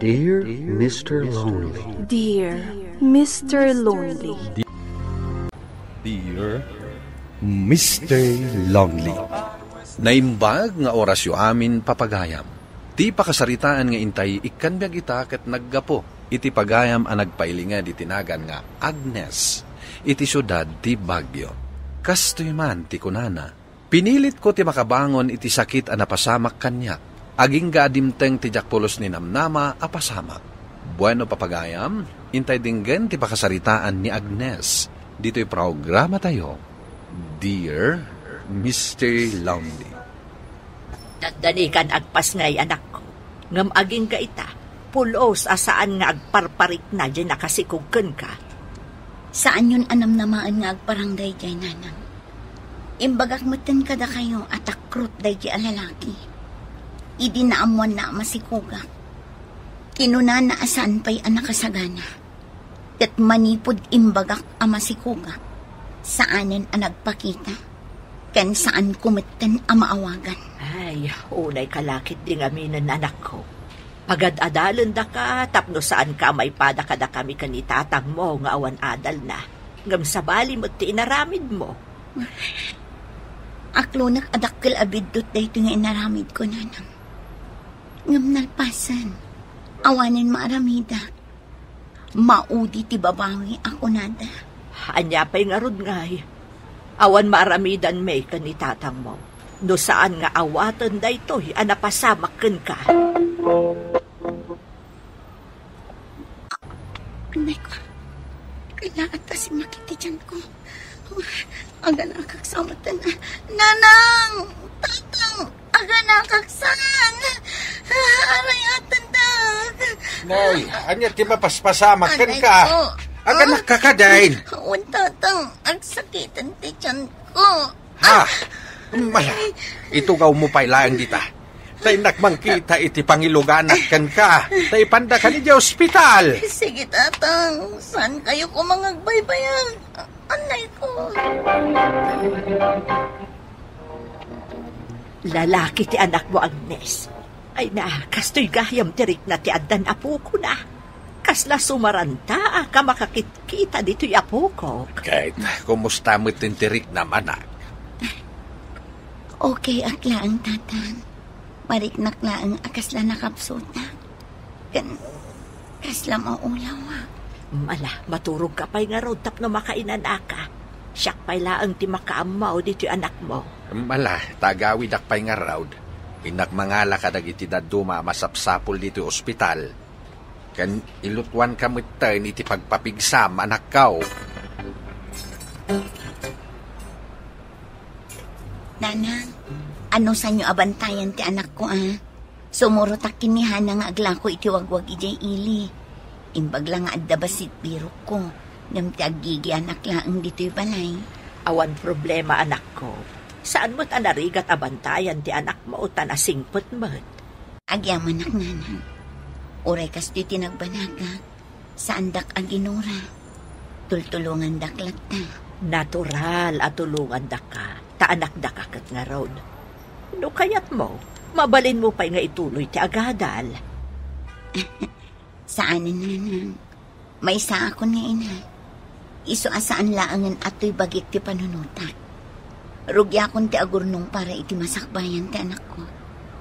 Dear Mr. Lonely. Dear Mr. Lonely. Dear Mr. Lonely. Naimbag nga orasyo amin papagayam. Ti pakasaritaan nga intay ikan biag ita ket naggapo. Iti pagayam ang nagpailinga di tinagan nga Agnes. Iti syudad ti Baguio. Kastoy man ti kunana. Pinilit ko ti makabangon iti sakit a napasamak kanyak. Aging gaadimteng ti jakpulos ni namnama apasamak. Bueno papagayam, intay dinggen ti pakasaritaan ni Agnes. Dito'y programa tayo. Dear Mr. Lonely. Danikan agpas ngay anak ko. Ngam aging ka ita, pulos asaan nga agparparik na dyan nakasikugkan ka. Saan yun anamnamaan nga agparangday dyan, nanang? Imbagak matan kada kayo at akrut day dyan alalaki. Idi na amuan na masikugak. Kinuna na asan pa'y anak kasagana. Kat manipod imbagak amasikugak. Saanin ang nagpakita. Kan saan kumitan ang maawagan. Ay, unay kalakit ding aminan anak ko. Pagad-adalan da ka, tapno saan ka may pada kada kami kanitatang mo nga awan adal na. Ngam sabali mo ti inaramid mo. Aklo nakadakkel abidot da ito nga inaramid ko, nanang. Ngam nalpasan, awanin maaramida. Maudi ti babawi ako nada. Anya pa'y nga rod ngay. Awan maaramidan may kanitatang mo. No saan nga awatan da ito'y anapasamakan ka. Anay ko, kailangan ta si makiti dyan ko. Aga nakaksamatan na. Nanang! Tatang! Aga nakaksan! Arayatan da! Nay, anya ti mapaspasamakan ka. Ko. Aga nakakadain. Awan tatang, agsakitan ti dyan ko. Ha? Mala, itugaw mo pa'y laang dita. Tay nakmangkita iti pangiluganak kan ka. Tay panda ka ni di ospital. Sige tatang, saan kayo ko mangagbaybayan? Anay ko. Lalaki ti anak mo, Agnes. Ay na, kastoy gayam tirik na ti addan apo ko na. Kasla sumaranta ka makakitkita dito'y apo ko. Kahit, kumusta mo tintirik naman ah? Okay, akla ang tatang. Mariknak lang akasla nakapsuta. Kasla maulaw ah. Mala, maturog ka pa'y nga road tap na makainan aka. Siyak pa'y laang ti makaamaw dito'y anak mo. Mala, tagawid akpay nga raud. Inakmangala ka dagiti daduma masapsapol dito'y ospital. Kan ilutwan ka mutain iti pagpapigsam anak kao. Nanang, ano sa inyo abantayan ti anak ko ah? Sumurotak kinihan nga agla ko iti wagwag ijay ili. Imbag lang nga adda basit biro ko. Ngam ti agigi anak laang dito'y balay. Awan problema anak ko. Saan mo't anarigat abantayan ti anak mo o tanasingpot mo't? Agyaman ak nanang. Uray kas ti tinagbanaga. Saan dak aginura. Tultulungan dak lagta. Natural at tulungan da ka. Taanak da kakat nga road. No kayat mo, mabalin mo pa'y nga ituloy ti agadal. Saanin nanang? May isa ako nga ina. Iso asaan laangan ato'y bagik ti panunuta. Rugya akong ti agurnong para iti masakbayan ti anak ko.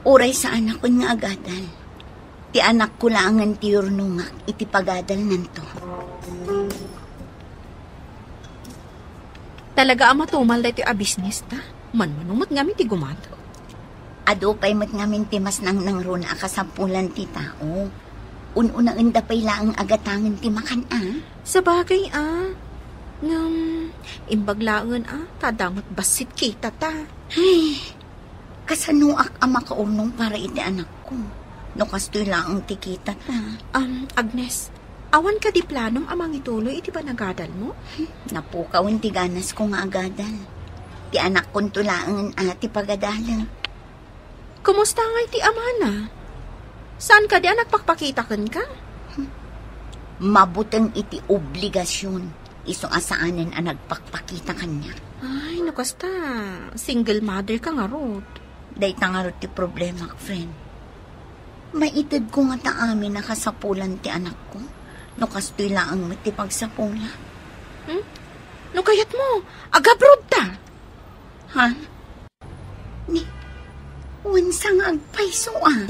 Uray sa anak ko nga agadal. Ti anak ko laangan ti urnungak iti pagadal nanto. Talaga ama tumal da ito a business ta. Manumot ngamin ti gumato. Ado pa'y mat ngamin ti mas nang runa akasampulan ti tao. Ununang pa'y laang agatangan ti makan Sa bagay imbaglaangan tadamot basit kita ta. Ay, kasanuak ang makaunong para iti anak ko. No kastoy laang ti kita ta. Agnes, awan ka di planom amang ituloy iti panagadal mo? Napukawin ti ganas ko nga agadal. Ti anak kong tulaangan ti pagadalang. Kumusta nga iti amana? Saan ka di nagpakpakitakan ka? Mabutang iti obligasyon. Iso asaanin ang nagpakpakita kanya. Ay, nakasta. Single mother ka nga, Ruth. Day tangarot ti problema, friend. Maitid ko nga ta amin nakasapulan ti anak ko. No kastoy laang mati pagsapula. No kayat mo, agabrod ta. Ha? Ni, wansang agpaiso ah.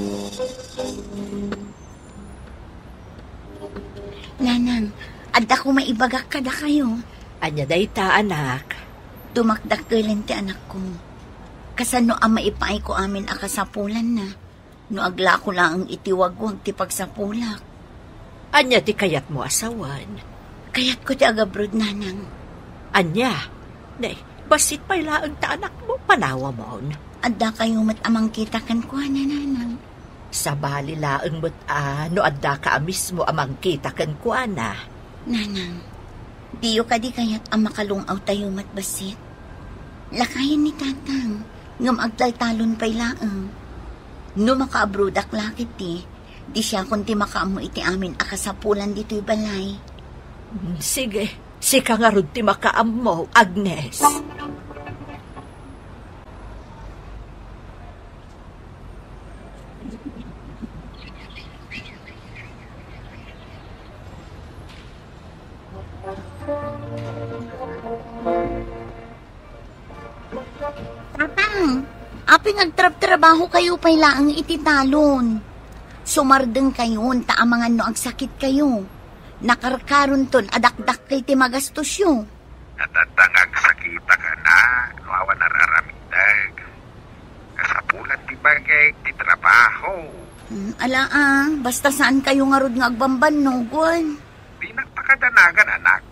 Nanang, adda ko maibagak kada kayo. Anya day ta, anak. Dumakdakkelan ti anak ko. Kasano ang maipaay ko amin akasapulan na. No agla ko lang ang itiwagwag ti pagsapulak. Anya ti kayat mo asawan. Kaya't ko ti agabrod, nanang. Anya, nay, basit pa'y laang ta anak mo, panawa mo. Adda kayo amang kita kan ko, nanang. Sa bali laang mo't no adda ka mismo amang kita kan kuana. Nanang, diyo ka di kaya't ang makalungaw tayo matbasit. Lakayan ni tatang, ngam agtaltalon pa'y laang. No makaabrodak lakit di siya kunti makaamo iti amin akasapulan dito'y balay. Sige, sika nga ron ti makaam mo, Agnes. Tatang, aping agtrab-trabaho kayo pa'y laang iti talon. Sumardeng kayon, taamangan no agsakit kayo. Nakarkaron ton, adakdak kay ti magastos yo. Natatangag sakita ka na, nuawa nararamidag. Kasapulan ti bagay ti trabaho. Basta saan kayo nga rod nga agbamban no, Gwen? Di nagpakadanagan, anak.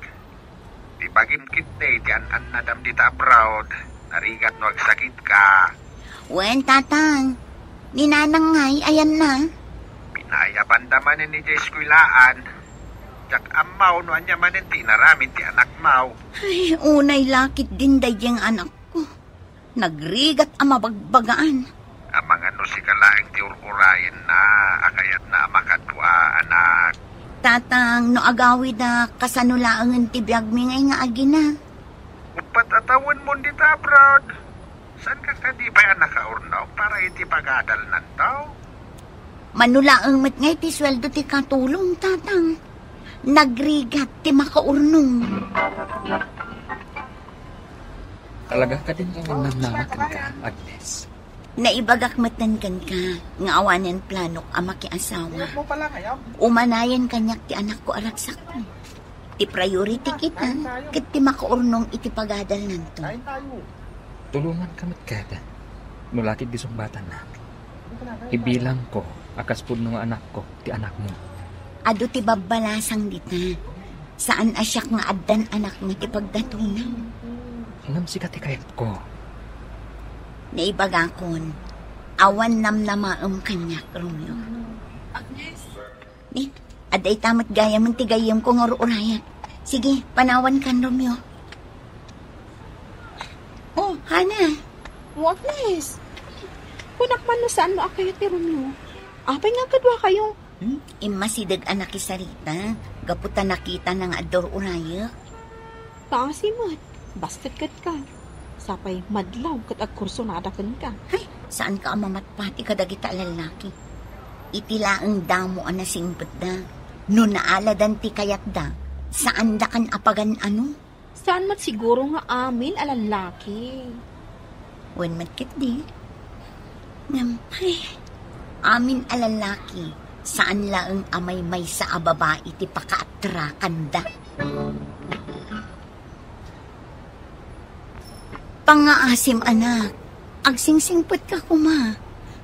Di bagim kitne, ti an nadam di ta abroad. Narigat no agsakit ka. Wen, tatang. Ninanang ngay, ayan na. Pinayaban daman ni Jay Skwilaan. Jak amaw no anya manin ti naramin ti anak mau. Ay, unay lakit din dayeng anak ko. Nagrigat ang mabagbagaan. Amang ano si kalaing ti ururayin na, akayat na makadwa, anak. Tatang, no agawi na kasanulaangan ti biyag mi ngay nga agina. Upat atawan mo di ta abroad. San ka kadi ba anak ka urnaw para iti pagadal nantaw? Manulaang mat ngay ti sweldo ti katulong, tatang. Nagrigat ti makaurnong. Talaga ka din kang nanamakan ka, Agnes. Naibagak matan ka, nga awanan planok ama ki asawa. Umanayan kanyak ti anak ko araksak ko. Ti priority kita, ket ti makaurnong iti pagadal nanto. Tulungan kamat kada. Mulakid di sumbatan na. Ibilang ko, akas po ng anak ko, ti anak mo. Ado ti babalasang dita. Saan asyak nga addan anak mo ti pagdatunaw. Ngam si kati kayat ko. Naibagakon, awan namnamaam kanyak, Romeo. Agnes? Aday tamat gaya man ti gayam ko nga urayat. Sige, panawan kan, Romeo. Oh, Hana. Agnes, kunak man no saan mo akayo ti Romeo. Apay nga kadwa kayo. Imasidag anak isarita, gaputa nakita ng ador uraya. Taasimot, bastet kat ka. Sapay madlaw kat agkurso na adakan ka. Ay, saan ka amamatpati kadagita lalaki? Itilaang damo ang nasingpot da. No naaladan ti kayat da, saan da kan apagan ano? Saan mat siguro nga amin alalaki? Wen matkit di. Ngampay, amin alalaki, saan laang amay may sa ababa iti pakaatrakan da. Pangaasim anak, agsingsingpot ka kuma.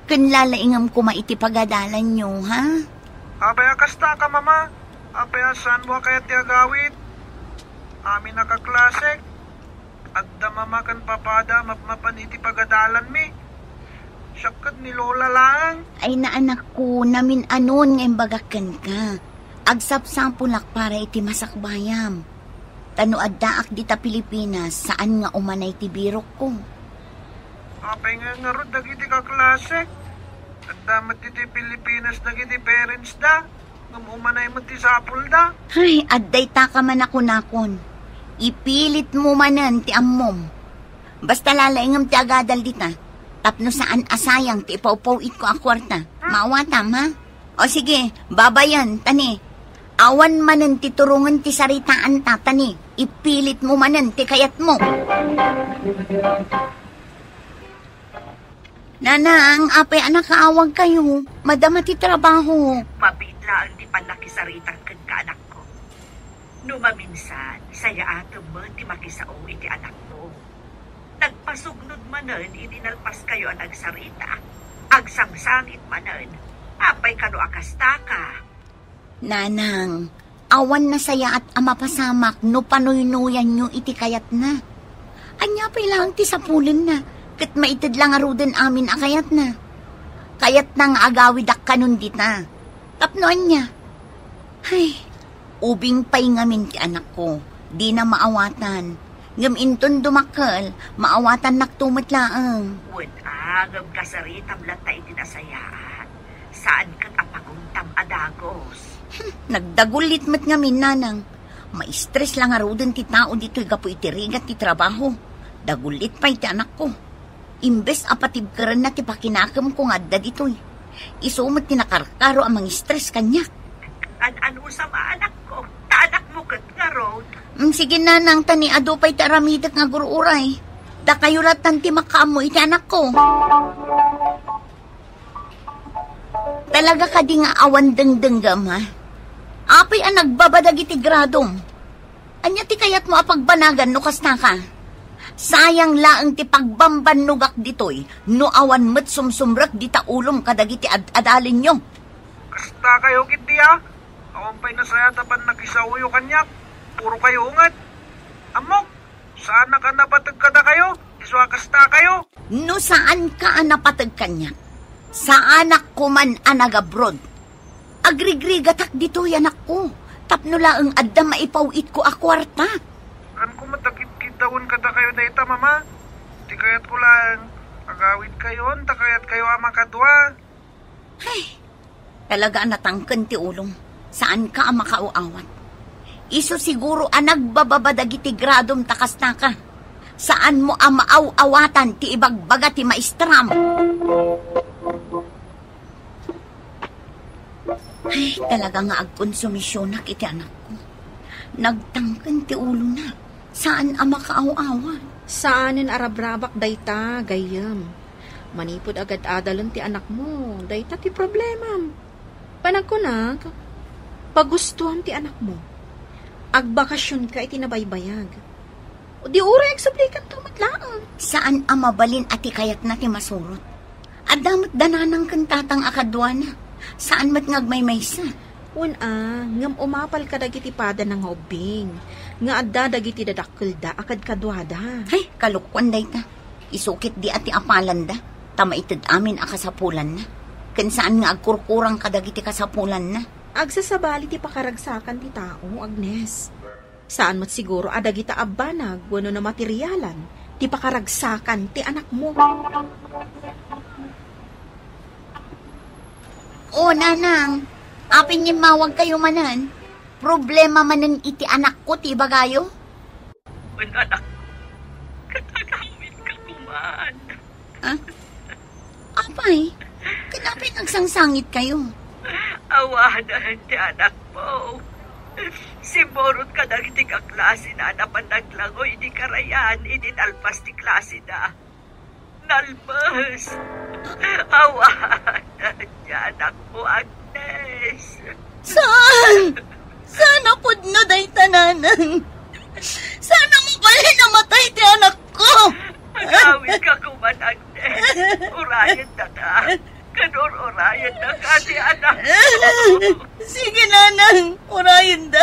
Kanlalaingam kuma iti pagadalan nyo, ha? Abay akasta ka, mama. Abay saan mo kaya ti agawit? Amin nakaklasek. Adda mama kan papada mapmapan iti pagadalan mi. Syakat ni Lola lang. Ay naanak ko, namin anon ngayon bagakan ka. Agsapsampulak para iti masakbayam. Tano addaak dita Pilipinas, saan nga umanay ti birok ko. Apay nga rod dagiti ka klase. At damat iti Pilipinas dagiti parents da. Umanay mo ti sapul da. Ay, adday ta ka man ako nakon. Ipilit mo manan ti ammom. Basta lalaingam ti agadal dita. Tapno saan asayang ti ipaupuit ko a kwarta. Maawatam, ha? O sige, babayan, tani. Awan manen ti turungan ti saritaan ta, tani. Ipilit mo manen ti kayat mo. Nanang, apay anak kaawag kayo. Madama ti trabaho. Mabitla ang di panakisaritang kan ka anak ko. Numaminsan, saya ato mo ti makisao iti anak mo. Nagpasugnod manen, idinalpas kayo ang nagsarita. Agsangsangit manen, apay kano akasta ka. Nanang, awan na saya at amapasamak no panuynuyan nyo iti kayat na. Anya pa'y lang ti sapulin na. Kat maitid lang arudan amin akayat na. Kayat nang agawidak kanun dita. Tapnoan niya. Ay, ubing pa'y ngamin ti anak ko. Di na maawatan. Ngam inton dumakal, maawatan naktumat laang. Agam kasaritam latay dinasayaan. Saan kat apaguntam adagos? Nagdagulit mat ngamin, nanang. Ma-stress lang arudan ti tao dito'y gapo itirigat ti trabaho. Dagulit pa'y ti anak ko. Imbes apatib ka rin na ti pakinakam ko nga da dito'y. Isumot ti nakarkaro ang mga stress kanya. Ano sa anak ko? Taanak mo kat nga road. Sige nanang, tani ado pa'y taramidak nga guruuray. Da kayo ratan ti makaamoy ti anak ko. Talaga ka di nga awan dengdenggam, ha? Apay ang nagbabadagi ti gradom. Anya ti kayat mo apagbanagan no kasna ka? Sayang laang ti pagbambanugak ditoy, no awan met sumsumrak di ta ulom kadagi ti adalin nyo. Kasta kayo kiti ha. Awan pa'y nasaya tapan nakisauyo kanyak. Puro kayo ungat. Amok, saan ka napatag kada kayo? Iswa kasta kayo. No saan ka napatag kanya? Sa anak ko man anag-abroad. Agrigrigatak ditoy anak ko. Tapno laang adda maipawit ko a kwarta. Kan ko matakit-kitawon kada kayo dayta, mama. Di kayat ko lang. Agawid kayo, takayat kayo ama kadwa. Ay, talaga natangken ti ulong. Saan ka ang makauawat? Iso siguro ang nagbababadagi ti gradom takas na ka. Saan mo ang maaw-awatan ti ibagbaga ti maestram? Ay, talaga nga agkonsumisyon na kiti anak ko. Nagtangken ti ulo na. Saan ang makaaw-awat? Saanin arabrabak dayta, gayam. Manipod agad adalan ti anak mo. Dayta ti problema. Panagkunag, pagustuhan ti anak mo. Agbakasyon ka iti nabaybayag. O di ura agsablikan tumatlaan. Saan ang mabalin ati kayat na ti masurot? Adamot dananang kantatang akadwa na. Saan mat ngagmaymaysa? Ngam umapal ka dagiti pada ng ubing. Nga adda dagiti dadakkel da akad kadwada. Ay, kalukwan day ta. Isukit di ati apalan da. Tama itid amin akasapulan na. Kan saan nga agkurkurang ka dagiti kasapulan na. Agsasabali ti pakaragsakan ti tao, Agnes. Saan mo't siguro adagita abanag wano na materyalan ti pakaragsakan ti anak mo. O, nanang. Apin yung mawag kayo manan. Problema manan iti anak ko, ti bagayo? Anak, katagawin ka kuman. Ha? Apay, kanapin nagsangsangit kayo. Awanan ti anak mo. Simborot ka na iti kaklase na napan naglangoy di karayan, idinalpas ti klase na. Nalbas. Awanan ti anak mo, Agnes. Saan? Sana pud no day tananang. Sana mo bali namatay ti anak ko. Agawin ka kuman, Agnes. Urayan na ka. Kanor-urayan na ka ti anak mo. Sige, nanang. Urayan da.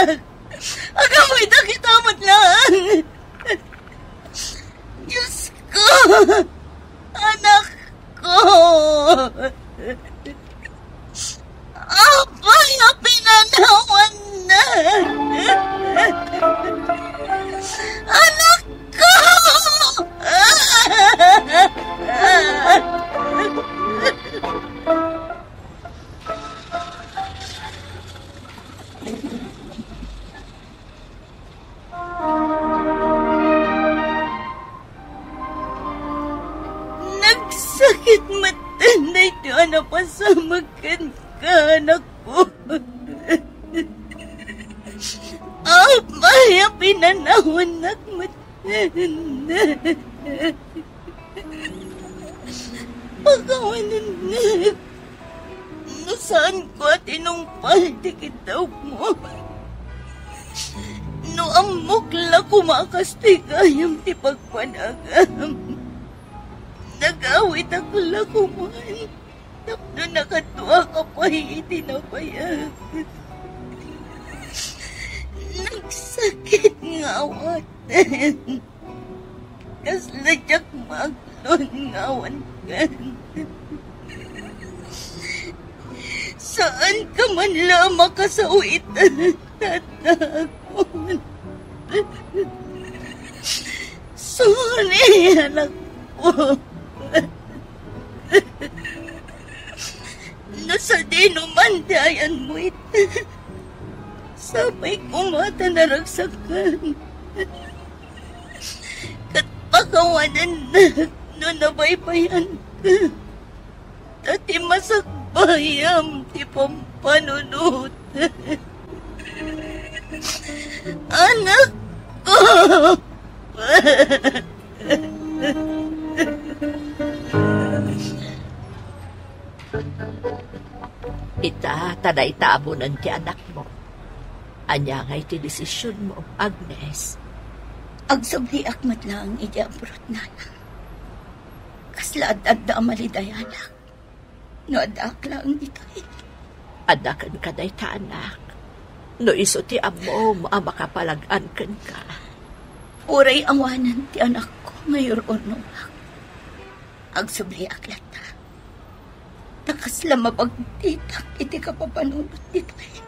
Agawin na kitamat lang. Diyos ko. Anak ko. Apay na pinanawan na. Anak ko. samakan ka, anak ko. Apay, pinanahon nagmatan. Pagawanan na. Saan ko at inumpal di kitaw mo? No amukla kumakas ti kayam ti pagpanagam. Nagawit ako lakuman. Tapno nakatuwa ka pa itinabayag. Nagsakit nga awatan. Kasladyak maglon nga awan ka. Saan ka man lamang kasawitan, tatakon? Sorry, anak ko. Nasa dinuman dayan mo ito. Sabay kumata na ragsakan. Kat pakawanan na, no nabaybayan ka. Dati masakbayam, ti pampanunod. Anak ko! Ita, tanay tabunan ti anak mo. Anya ngay ti desisyon mo, Agnes. Agsabli akmat lang idiabrot na. Kasla ad-adda amalidayanak. No adak lang dito eh. Adakan ka day ta anak. No iso ti amo, makapalagan kan ka. Uray awanan ti anak ko ngayon onuak. Agsabli aklat na. Takasla mapagtitak iti kapapanunot dito eh.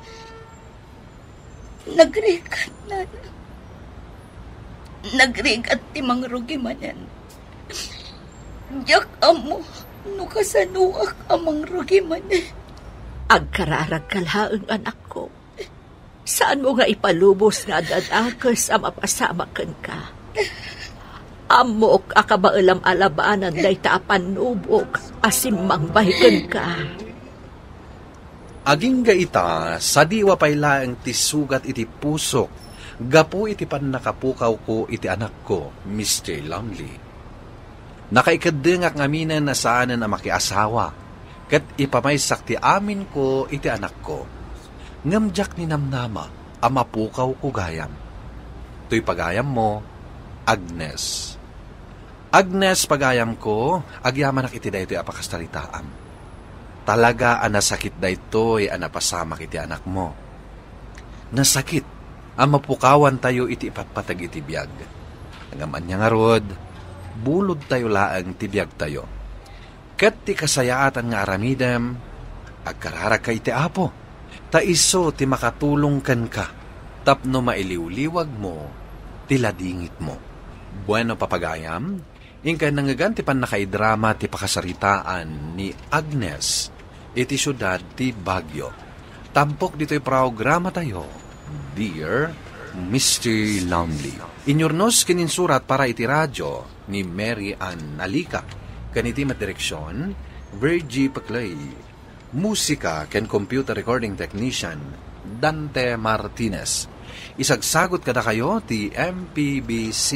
Nagrekat na. Nagrekat ti mangrugi manan. Diyak amo, no kasanuak amang rugi manan. Agkararag kalaang anak ko. Saan mo nga ipalubos nga dadakas ang mapasamakan ka? Amok akabailam alabanan day taapan nubok asimang bahikan ka. Aging gaita, sa diwa paylaang ti sugat iti pusok, gapu iti panakapukaw ko iti anak ko, Mr. Longley. Nakaikadengak ngaminan na saanan na makiasawa, kat ipamaysak ti amin ko iti anak ko. Ngamjak ni namnama, amapukaw ko gayam. To'y pagayam mo, Agnes. Agnes, pagayam ko, agyamanak iti daytoy apakastaritaam. Talaga anasakit daytoy anapasamak iti anak mo. Nasakit, amapukawan tayo iti ipatpatag iti biyag. Agaman niya nga rod, bulod tayo laang ti biyag tayo. Kat ti kasayaatan nga aramidem, agkarara ka iti apo. Taiso ti makatulong kan ka, tapno mailiwliwag mo, ti ladingit mo. Bueno papagayam, ingkay nangagan ti panakaidrama ti pakasaritaan ni Agnes, iti syudad ti Baguio. Tampok dito'y programa tayo, Dear Mr. Longley. Inyornos kininsurat para iti radyo ni Mary Ann Alika. Kaniti madireksyon, Virgie Paclay. Musika ken computer recording technician, Dante Martinez. Isagsagot kada kayo ti MPBC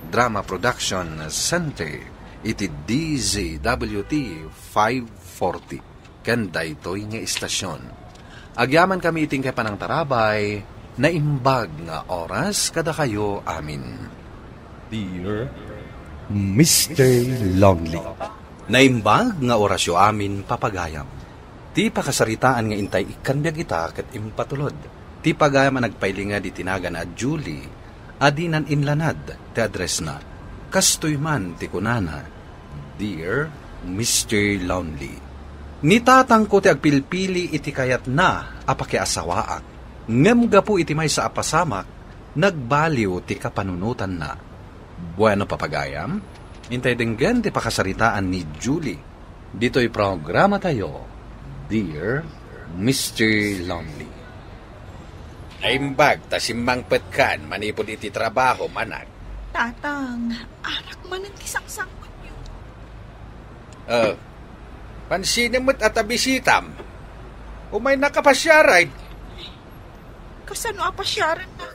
Drama Production Center iti DZWT 540 ken daytoy nga istasyon. Agyaman kami iting kay panang tarabay na imbag nga oras kada kayo amin. Dear Mr. Longley, Naimbag nga orasyo amin papagayam. Ti pakasaritaan nga intay ikanbyag ita ket impatulod. Ti pagayam ang nagpailinga di tinaga na Julie, adinan inlanad ti address na. Kastoy man ti kunana, Dear Mr. Longley. Nitatang ko ti agpilpili iti kayat na apakiasawaak. Ngem gapu iti may sa apasamak, nagbaliw ti kapanunutan na. Bueno papagayam, intay denggan ti pakasaritaan ni Julie. Dito'y programa tayo, Dear Mr. Longley. Naimbag, tasimbang petkan, manipod iti trabaho, manak. Tatang, anak man ang kisaksakot yun. Pansinin mo't at abisitam. Umay nakapasyaray. Kasano apasyaran na?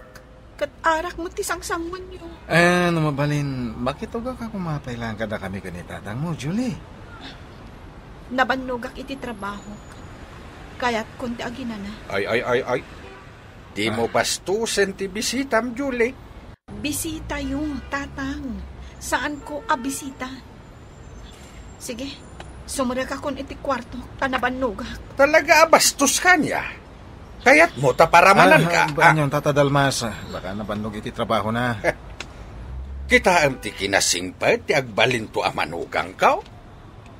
Kat arak mo tisang-sangman yun. Mabalin, bakit uga ka kumapailan kada kami kanitatang mo, Julie? Nabanugak iti trabaho. Kaya't kunti agina na. Ay. Di mo bastusin ti bisitam, Julie. Bisita yung tatang. Saan ko abisita? Sige, sumura ka kun iti kwarto. Tanabanugak. Talaga bastos ka niya. Kaya't mo taparamanan ka. Banyan, Tata Dalmas. Baka nabanlog iti trabaho na. Kita ang ti kinasingpad ti agbalin to amanugang ka.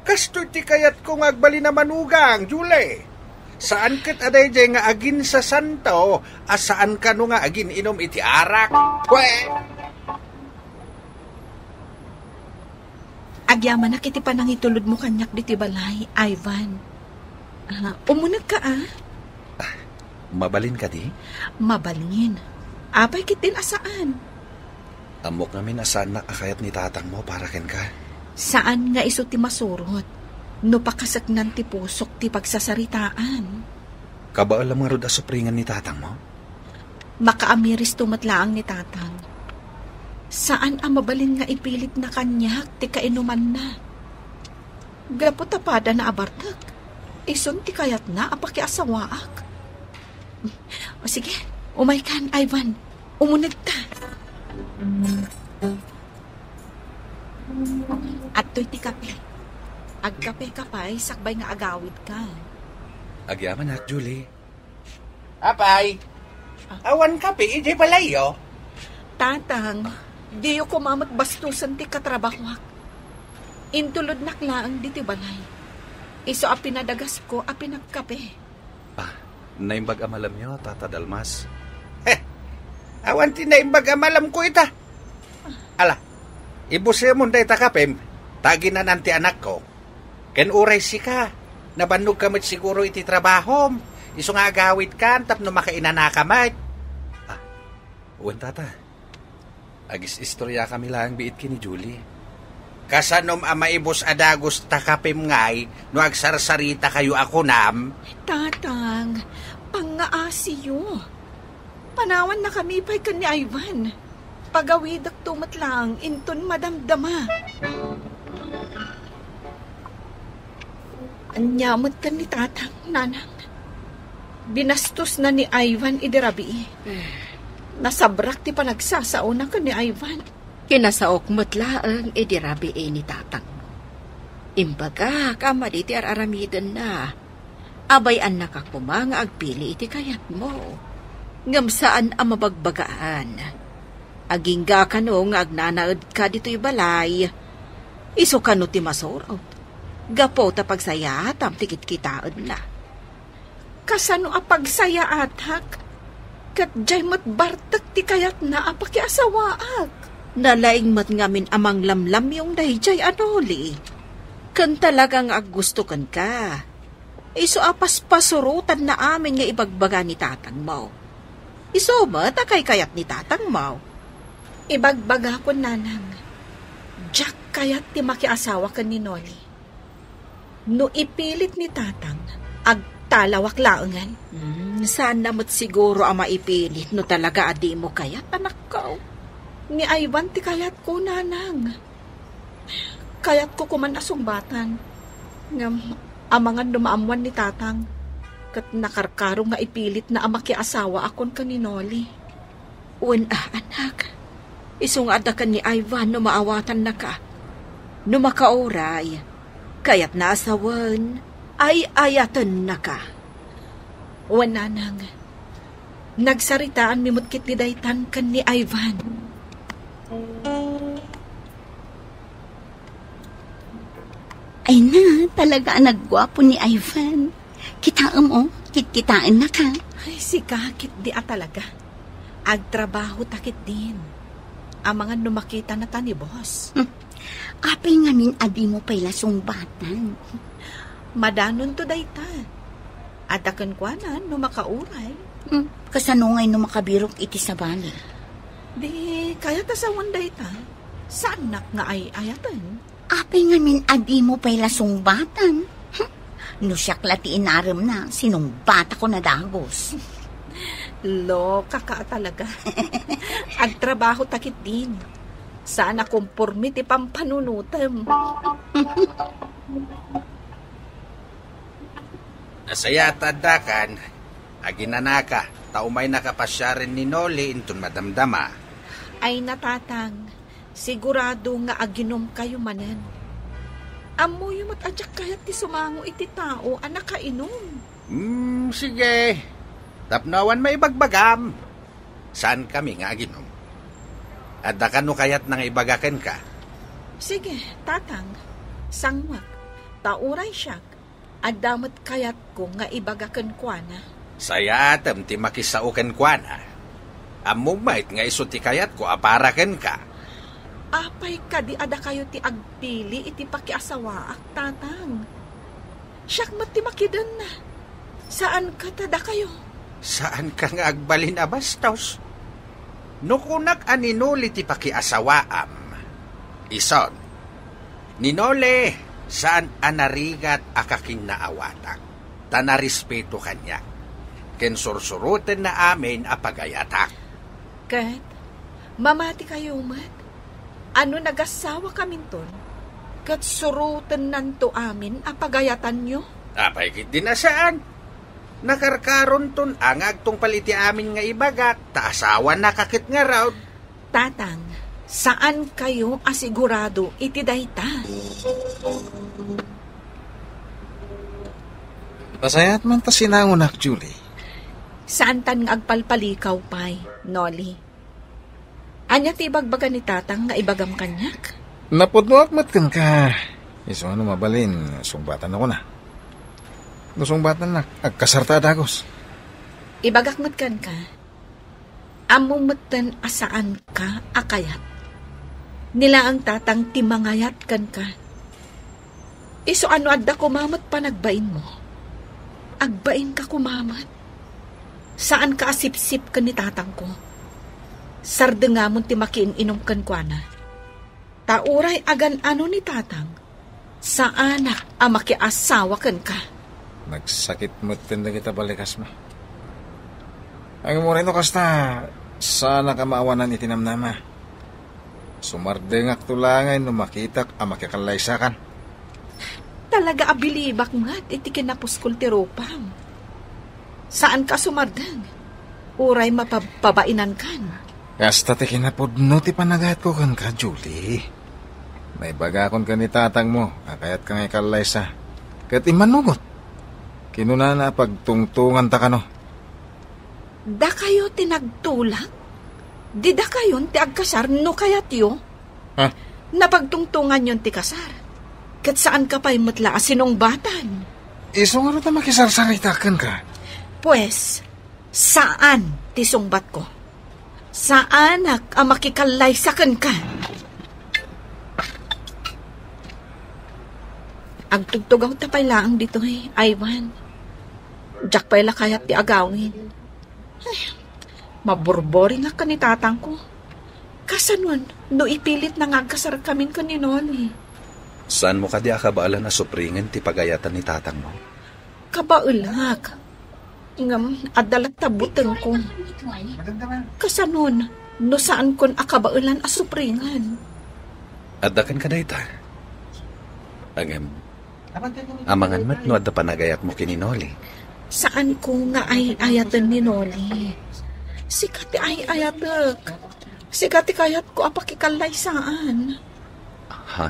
Kasto ti kayat kong agbalin na manugang, Julie. Saan kat aday jay nga agin sa santo, saan ka no nga agin inom iti arak? Kwe! Agyaman na kiti panang itulod mo kanyak diti balay, Ivan. Umunag ka Mabalin ka di? Mabalin. Apay kitin asaan? Amok namin asaan nakakayat ni tatang mo para ken ka. Saan nga iso ti masurot? No pakasaknan ti pusok ti pagsasaritaan. Kabaalam nga rod asupringan ni tatang mo? Makaamiris tumatlaang ni tatang. Saan ang mabalin nga ipilit na kanyak ti kainuman na? Gapo tapada na abartag. Ison ti kayat na apakiasawaak. O sige, umay kan, Ivan. Umunag ta. At to'y ti kape. Agkape ka pa'y sakbay nga agawid ka. Agyaman ak, Julie. Apay, awan kape, ije balayo. Tatang, di ko mamagbastusan ti katrabahwak. Intulod naklaang di ti balay. Iso a pinadagas ko a pinagkape. Naimbag amalam nyo, Tata Dalmas. Awan tinaimbag amalam ko ita. Ala, ibusya mo day takapem, tagi na nanti anak ko. Ken uray si ka, nabannog kamit siguro iti trabahom. Iso nga agawid kan, tapno makainan na kamit. Uwan, Tata. Agis istorya kami lang biit kini Julie. Kasanom maibos adagos takapem ngay, no agsarsarita kayo ako nam. Tatang, pangaasiyo. Panawan na kami pa'y ka ni Ivan. Pagawidak tumat lang, inton madamdama. Anyamot ka ni tatang, nanang. Binastos na ni Ivan idirabi. Nasabrak ti panagsasao na ka ni Ivan. Kinasaok mutlaang idirabi ni tatang. Imbaga, kamali ti araramidan na. Abayan na kakuma nga agpili iti kayat mo. Ngam saan ang mabagbagaan. Agingga ka no nga agnanaad ka dito'y balay. Iso ka no ti masorot. Gapo ta pagsaya tam tikit kitaad na. Kasano a pagsaya atak? Kat jay matbartak ti kayat na apakiasawaak. Nalaing mat ngamin amang lamlam yung dayjay anoli. Kan talagang aggusto kan ka. Iso apas pasurutan na amin nga ibagbaga ni tatang mo. Iso ba takay kayat ni tatang mo? Ibagbaga ko nanang. Jack kayat ti makiasawa ka ni Noli. No ipilit ni tatang, agtalawak laangan. Saan namot siguro ang maipilit no talaga adi mo kayat anak ko? Ni Ivan ti kayat ko, nanang. Kayat ko kuman asumbatan. Ngam, amangan dumaamuan ni tatang. Kat nakarkaro nga ipilit na amakiasawa akon ka ni Noli. Anak. Isung adakan ni Ivan no maawatan na ka. No makauray, kayat naasawan, ay ayatan na ka. Nanang. Nagsaritaan mimutkit ni daytan kan ni Ivan. Ay na, talaga nagwapo ni Ivan. Kitaan mo, kitkitaan na ka. Ay, si kakit di talaga. Agtrabaho takit din. Ang mga numakita na ta ni boss. Apay ngamin adi mo pa'y lasong-batan. Madanon to dayta. Adakan kwa na, no makauray. Kasano ngay no makabirok iti sa bali? Di, kaya ta sa wanday ta. Saan nak nga ay ayatan? Apay ngamin adi mo pa'y lasong-batan. No siya klati inaram na, sinong bata ko na dagos. Loka ka talaga. Agtrabaho takit din. Sana kumpormi ti pampanunutem. Nasaya tadakan, aginanaka, taumay nakapasya rin ni Noli intun madamdama. Ay natatang, sigurado nga aginom kayo manan. Amo yung matadyak kayat ti sumango iti tao, anak kainom. Sige. Tapnawan may bagbagam. Saan kami nga aginom? Adda ka no kayat nang ibagakan ka? Sige, tatang, sangwak, tauray siyak, adamat kayat ko nga ibagakan kwa na. Saya atam ti makisaukan kwa na. Among mait nga iso ti kayat ko aparakan ka. Apay ka di ada kayo ti agpili iti pakiasawaak, tatang. Siyak mati makidan na. Saan ka tada kayo? Saan ka nga agbalin abastos? Nukunak aninuli ti pakiasawaam. Ison, ninole, saan anarigat akaking naawatak? Tanarespeto kanya. Ken sursurutin na amin apagayatak. Kat, mamati kayo mat. Ano nagasawa kamin ton? Kat surutan nanto amin apagayatan nyo? Apay kit din na saan? Nakarkaron ton angag tong paliti amin nga ibagak, taasawan nakakit nga raw. Tatang, saan kayo asigurado iti dayta? Pasayat man ta sinangunak, Julie. Saan tan nga agpalpalikaw pay, Noli? Anya ti bagbaga ni tatang nga ibagam kanyak? Napudno akmat kan ka. Iso ano mabalin, sungbatan ako na. Nusungbatan na, agkasarta dagos. Ibagakmat kan ka? Amumatan asaan ka akayat? Nila ang tatang timangayat kan ka? Iso ano adda kumamat pa nagbain mo? Agbain ka kumamat? Saan ka asip-sip ka ni tatang ko? Sarde nga mo ti makiin-inom kan kwa na. Tauray agan ano ni tatang? Sa anak ang makiasawa kan ka? Nagsakit mo tinda kita balikas mo. Ang mo rin kasta, sana ka maawanan itinamnama. Sumardengak tulangay no makitak ang makikalaysakan. Talaga abilibak nga't iti kinapuskul ti ropam. Saan ka sumardeng? Uray mapabainan kan. Kasta ti kinapudno ti panagat ko kan ka, Julie. May bagakon ka ni tatang mo, kakayat ka ngay kalaysa. Kat imanugot. Kinuna na pagtungtungan ta ka no. Da kayo tinagtulak? Di da kayon ti agkasar no kayat yo? Ha? Napagtungtungan yon ti kasar. Kat saan ka pa'y matla asinong batan? Iso nga ta makisarsaritakan ka. Pues, saan ti sungbat ko? Sa anak ang makikalaysakan ka? Agtugtugaw tapay lang dito Ivan. Jack pa'y lakayat ti agawin. Ay, maburbori nga kanitatang ko. Kasanon, no ipilit na ngagkasar kamin ko ni Noli. Saan mo ka di akabaalan na supringen ti pagayatan ni tatang mo? Kabaulag. Ingam, adalat tabutan ko. Kasanon, no saan kon akabaulan asupringan. Adakan ka dayta. Amangan mat no adda panagayat mo kininoli. Saan ko nga ay ayatan ni Noli? Sikati ay ayatek. Sikati kayat ko apakikalay saan. Ha?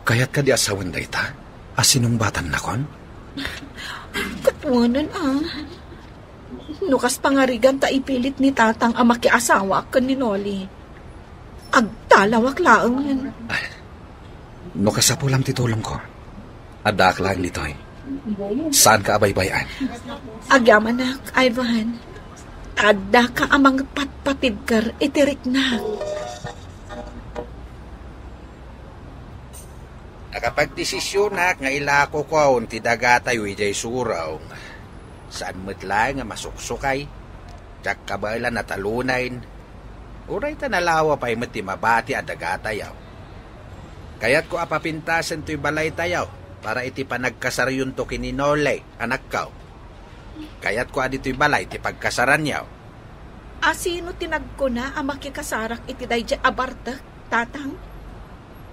Kayat ka di asawan dayta? Asinong batan na kon? Katwanan Nukas pangarigan ta ipilit ni tatang ang makiasawa ka ni Noli. Agtalawak laang yan. No kasapulam titulong ko. Adak lang nito'y. Saan ka abaybayan? Agyamanak, Ivan. Ada ka amang patpatidkar itirik na. Nakapagdesisyonak nga ilako ko ti dagatay wijay suraw. Saan matla nga masuksukay? Tsak kabala na talunayin. Uray ta nalawa pa'y mati mabati at dagatayaw. Kaya't ko apapintasan to'y balay tayaw. para iti panagkasaryon to kininole, anak ka. Kaya't ko adito'y balay, iti pagkasaran niyaw. Sino tinagko na ang makikasarak iti dayjay abarta, tatang?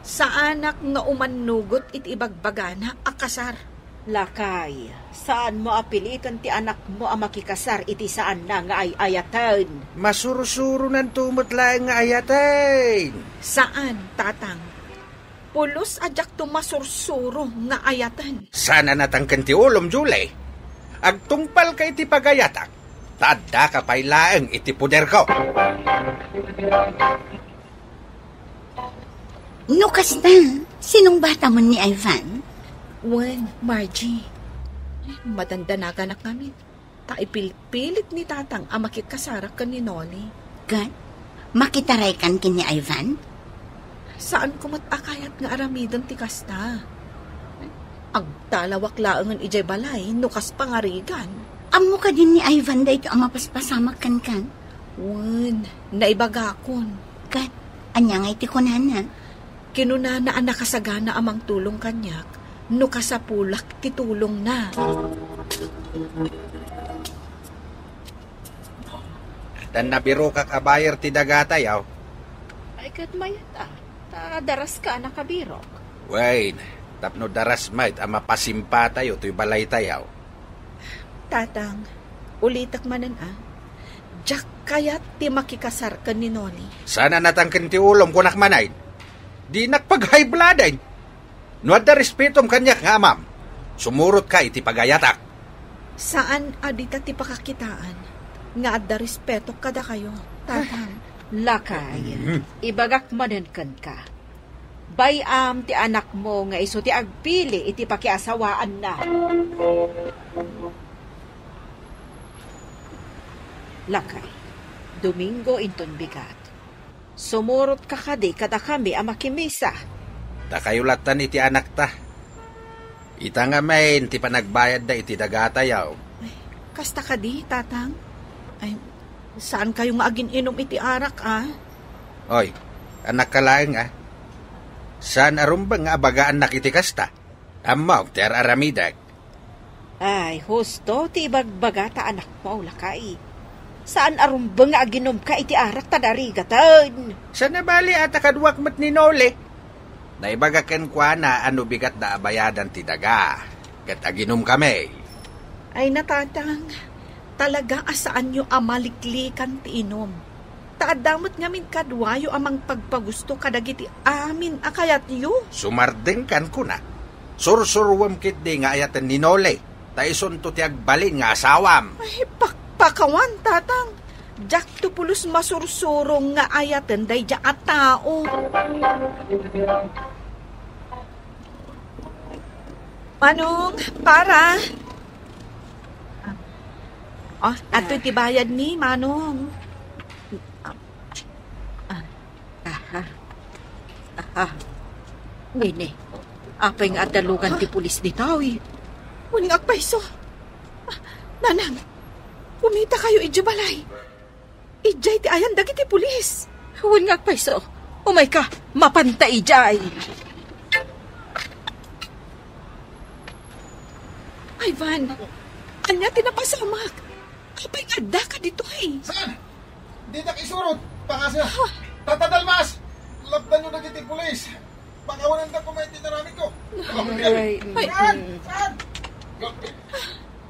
Sa anak nga umanugot iti ibagbagana akasar. Lakay, saan mo apilitan ti anak mo ang makikasar iti saan na nga ay ayatan? Masurusuro ng tumot lang nga ayatan. Saan, tatang? Pulos ajak tumasursuro nga ayatan. Sana natangkan ti ulom, Julie. Agtungpal ka iti pagayatak. Tada ka pa'y laeng iti puder ko. No, kasta, sinong bata mo ni Ivan? Wen, Margie. Matanda na ganak namin. Taipil-pilit ni tatang ang makikasarak ka ni Noli. Gan, makitaray kan kini Ivan? Saan ko matakayat nga aramidon ti kasta? Agtalawak laangan ijay balay, nukas pangarigan. Amo ka din ni Ivan da ito ang mapaspasamak kan. Wen, naibagakon. Gan, anya nga iti kunana. Kinunana ang nakasagana amang tulong kanyak, no kasapulak titulong na. Dan nabiro ka kabayar ti dagatayaw. Ay, kat mayat daras ka nakabirok. Wait, tapno daras mayt ang mapasimpa tayo to'y balay tayaw. Tatang, ulitak manan Jack kayat ti makikasar ka ni Noli. Sana natangkin ti ulom kunak manay. Di nakpag-high blooday. Nuad da respetom kanyak nga amam. Sumurot ka iti pagayatak. Saan adita ti pakakitaan? Nga adda respeto kada kayo, tatang. Lakay, ibagak manenkan ka. Bayam ti anak mo nga iso ti agpili iti pakiasawaan na. Lakay, Domingo inton bigat. Sumurot ka kadi kada kami ang makimisa. Takayulatan iti anak ta. Ita nga main ti panagbayad da iti dagatayaw. Ay, kasta ka di, tatang? Ay, saan kayo nga agin inom iti arak, Oy, anak ka laeng Saan arumbang nga abagaan nak iti kasta? Amaw, ter aramidag. Ay, husto ti ibagbaga ta anak mo, Lakay. Saan arumbang nga aginom ka iti arak tadarigatan? Saan nabali ata kadwak mat ni Nole? Naibagaken kwa na ano bigat da abayadan ti daga. Kat aginom kami. Ay, natatang, talaga asaan nyo amaliklikan ti inom. Taadamot ngamin kadwayo amang pagpagusto kadagiti amin akayat yu. Sumardeng kan ko na. Sursurwam kit di nga ayatan ni Nole. Taison to ti agbalin nga asawam. Ay, pakawan, tatang. Jak tupulos masursurong nga ayatan day ja at tao. Manong, para. Ato tibayad ni Manong. Nini, apay nga dalugan ti pulis di tawi. Uning agpaiso. Nanang, umita kayo ijubalay. Ijay ti ayan dagiti pulis. Huwag nga paiso. Umay ka, mapanta ijay. Ivan, anya tinapasamak. Kapay nga da ka dito ay. Saan? Di na kisurot. Pakasya. Tatadalmas! Labdan nyo na dito pulis. Pakawanan na kumenti na namin ko. Saan? Saan?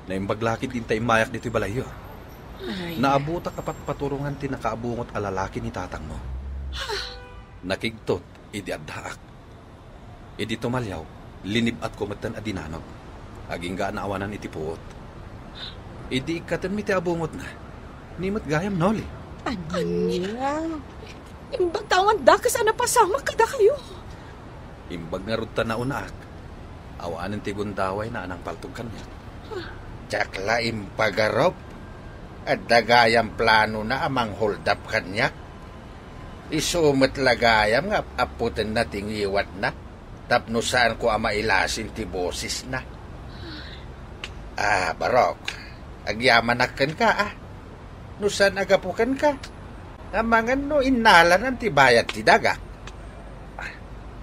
Naimbaglakid din tayo mayak dito'y balayo. Ay. Naabuta kapat paturungan ti nakaabungot alalaki ni tatang mo. Nakigtot, idi addaak. Idi tumalyaw, linibat kumatan adinanog. Aging gaan awanan iti puot. Idi ikatan mi ti abungot na. Nimot gayam Noli. Anya? Imbag tawan da ka sana pasamak kada kayo. Imbag nga ruta na unaak. Awaanan ti gundaway na anang paltog kanya. Tsakla impagarop. At dagayang plano na amang hold up kanya. Isumot lagayam nga aputin na tingiwat na. Tapno saan ko ama ilasin ti boses na. Barok. Agyamanak ka Nusan agapukan ka. Amangan no inalan ang tibayat ti daga.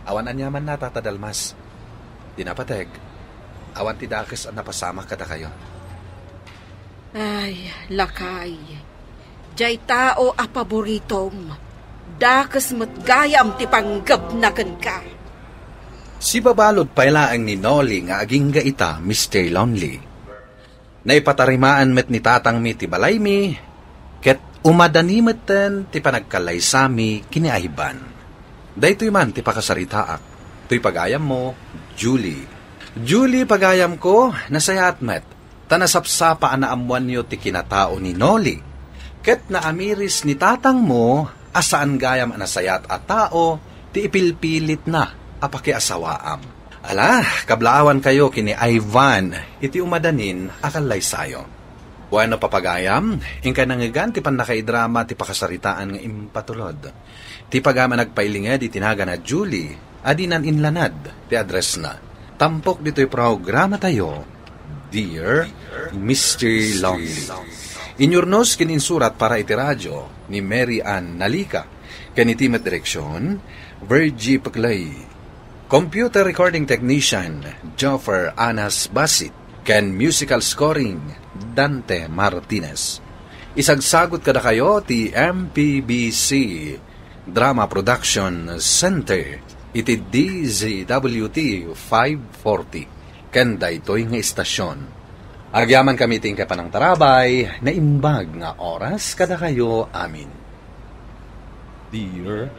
Awan anyaman na tatadalmas. Dinapateg, Awan ti dakes ang napasama kada kayo. Ay, lakay. Jay tao a paboritong. Dakas matgayam ti panggabnagan ka. Si babalod pailaang ni Nolly nga aging gaita, Mr. Lonely. Naipatarimaan met ni tatang mi ti balay mi, ket umadanimeten ti panagkalay sami kiniayban. Daytoy man ti pakasaritaak, tuy pagayam mo, Julie. Julie, pagayam ko, nasayat met, tanasapsapa na amuan nyo ti kinatao ni Nolly. Ket na amiris ni tatang mo, asaan gayam anasayat at tao, ti ipilpilit na, apakiasawaam. Ala, kablaawan kayo kini Ivan, iti umadanin akalay sayo. Bueno papagayam, ingka nangigan ti panakaidrama ti pakasaritaan nga impatulod. Ti pagama nagpailinged iti naga na Julie, adinan inlanad, ti address na. Tampok dito'y programa tayo, Dear Mr. Lonely. Inyurnos kininsurat para iti radyo ni Mary Ann Nalika, kanitimat direksyon, Virgie Paclay. Computer recording technician, Joffer Anas Basit, ken musical scoring, Dante Martinez. Isagsagot kada kayo ti MPBC Drama Production Center, iti DZWT 540, ken daytoy nga istasyon. Agyaman kami tingka pa ng tarabay, na imbag nga oras kada kayo amin. Dear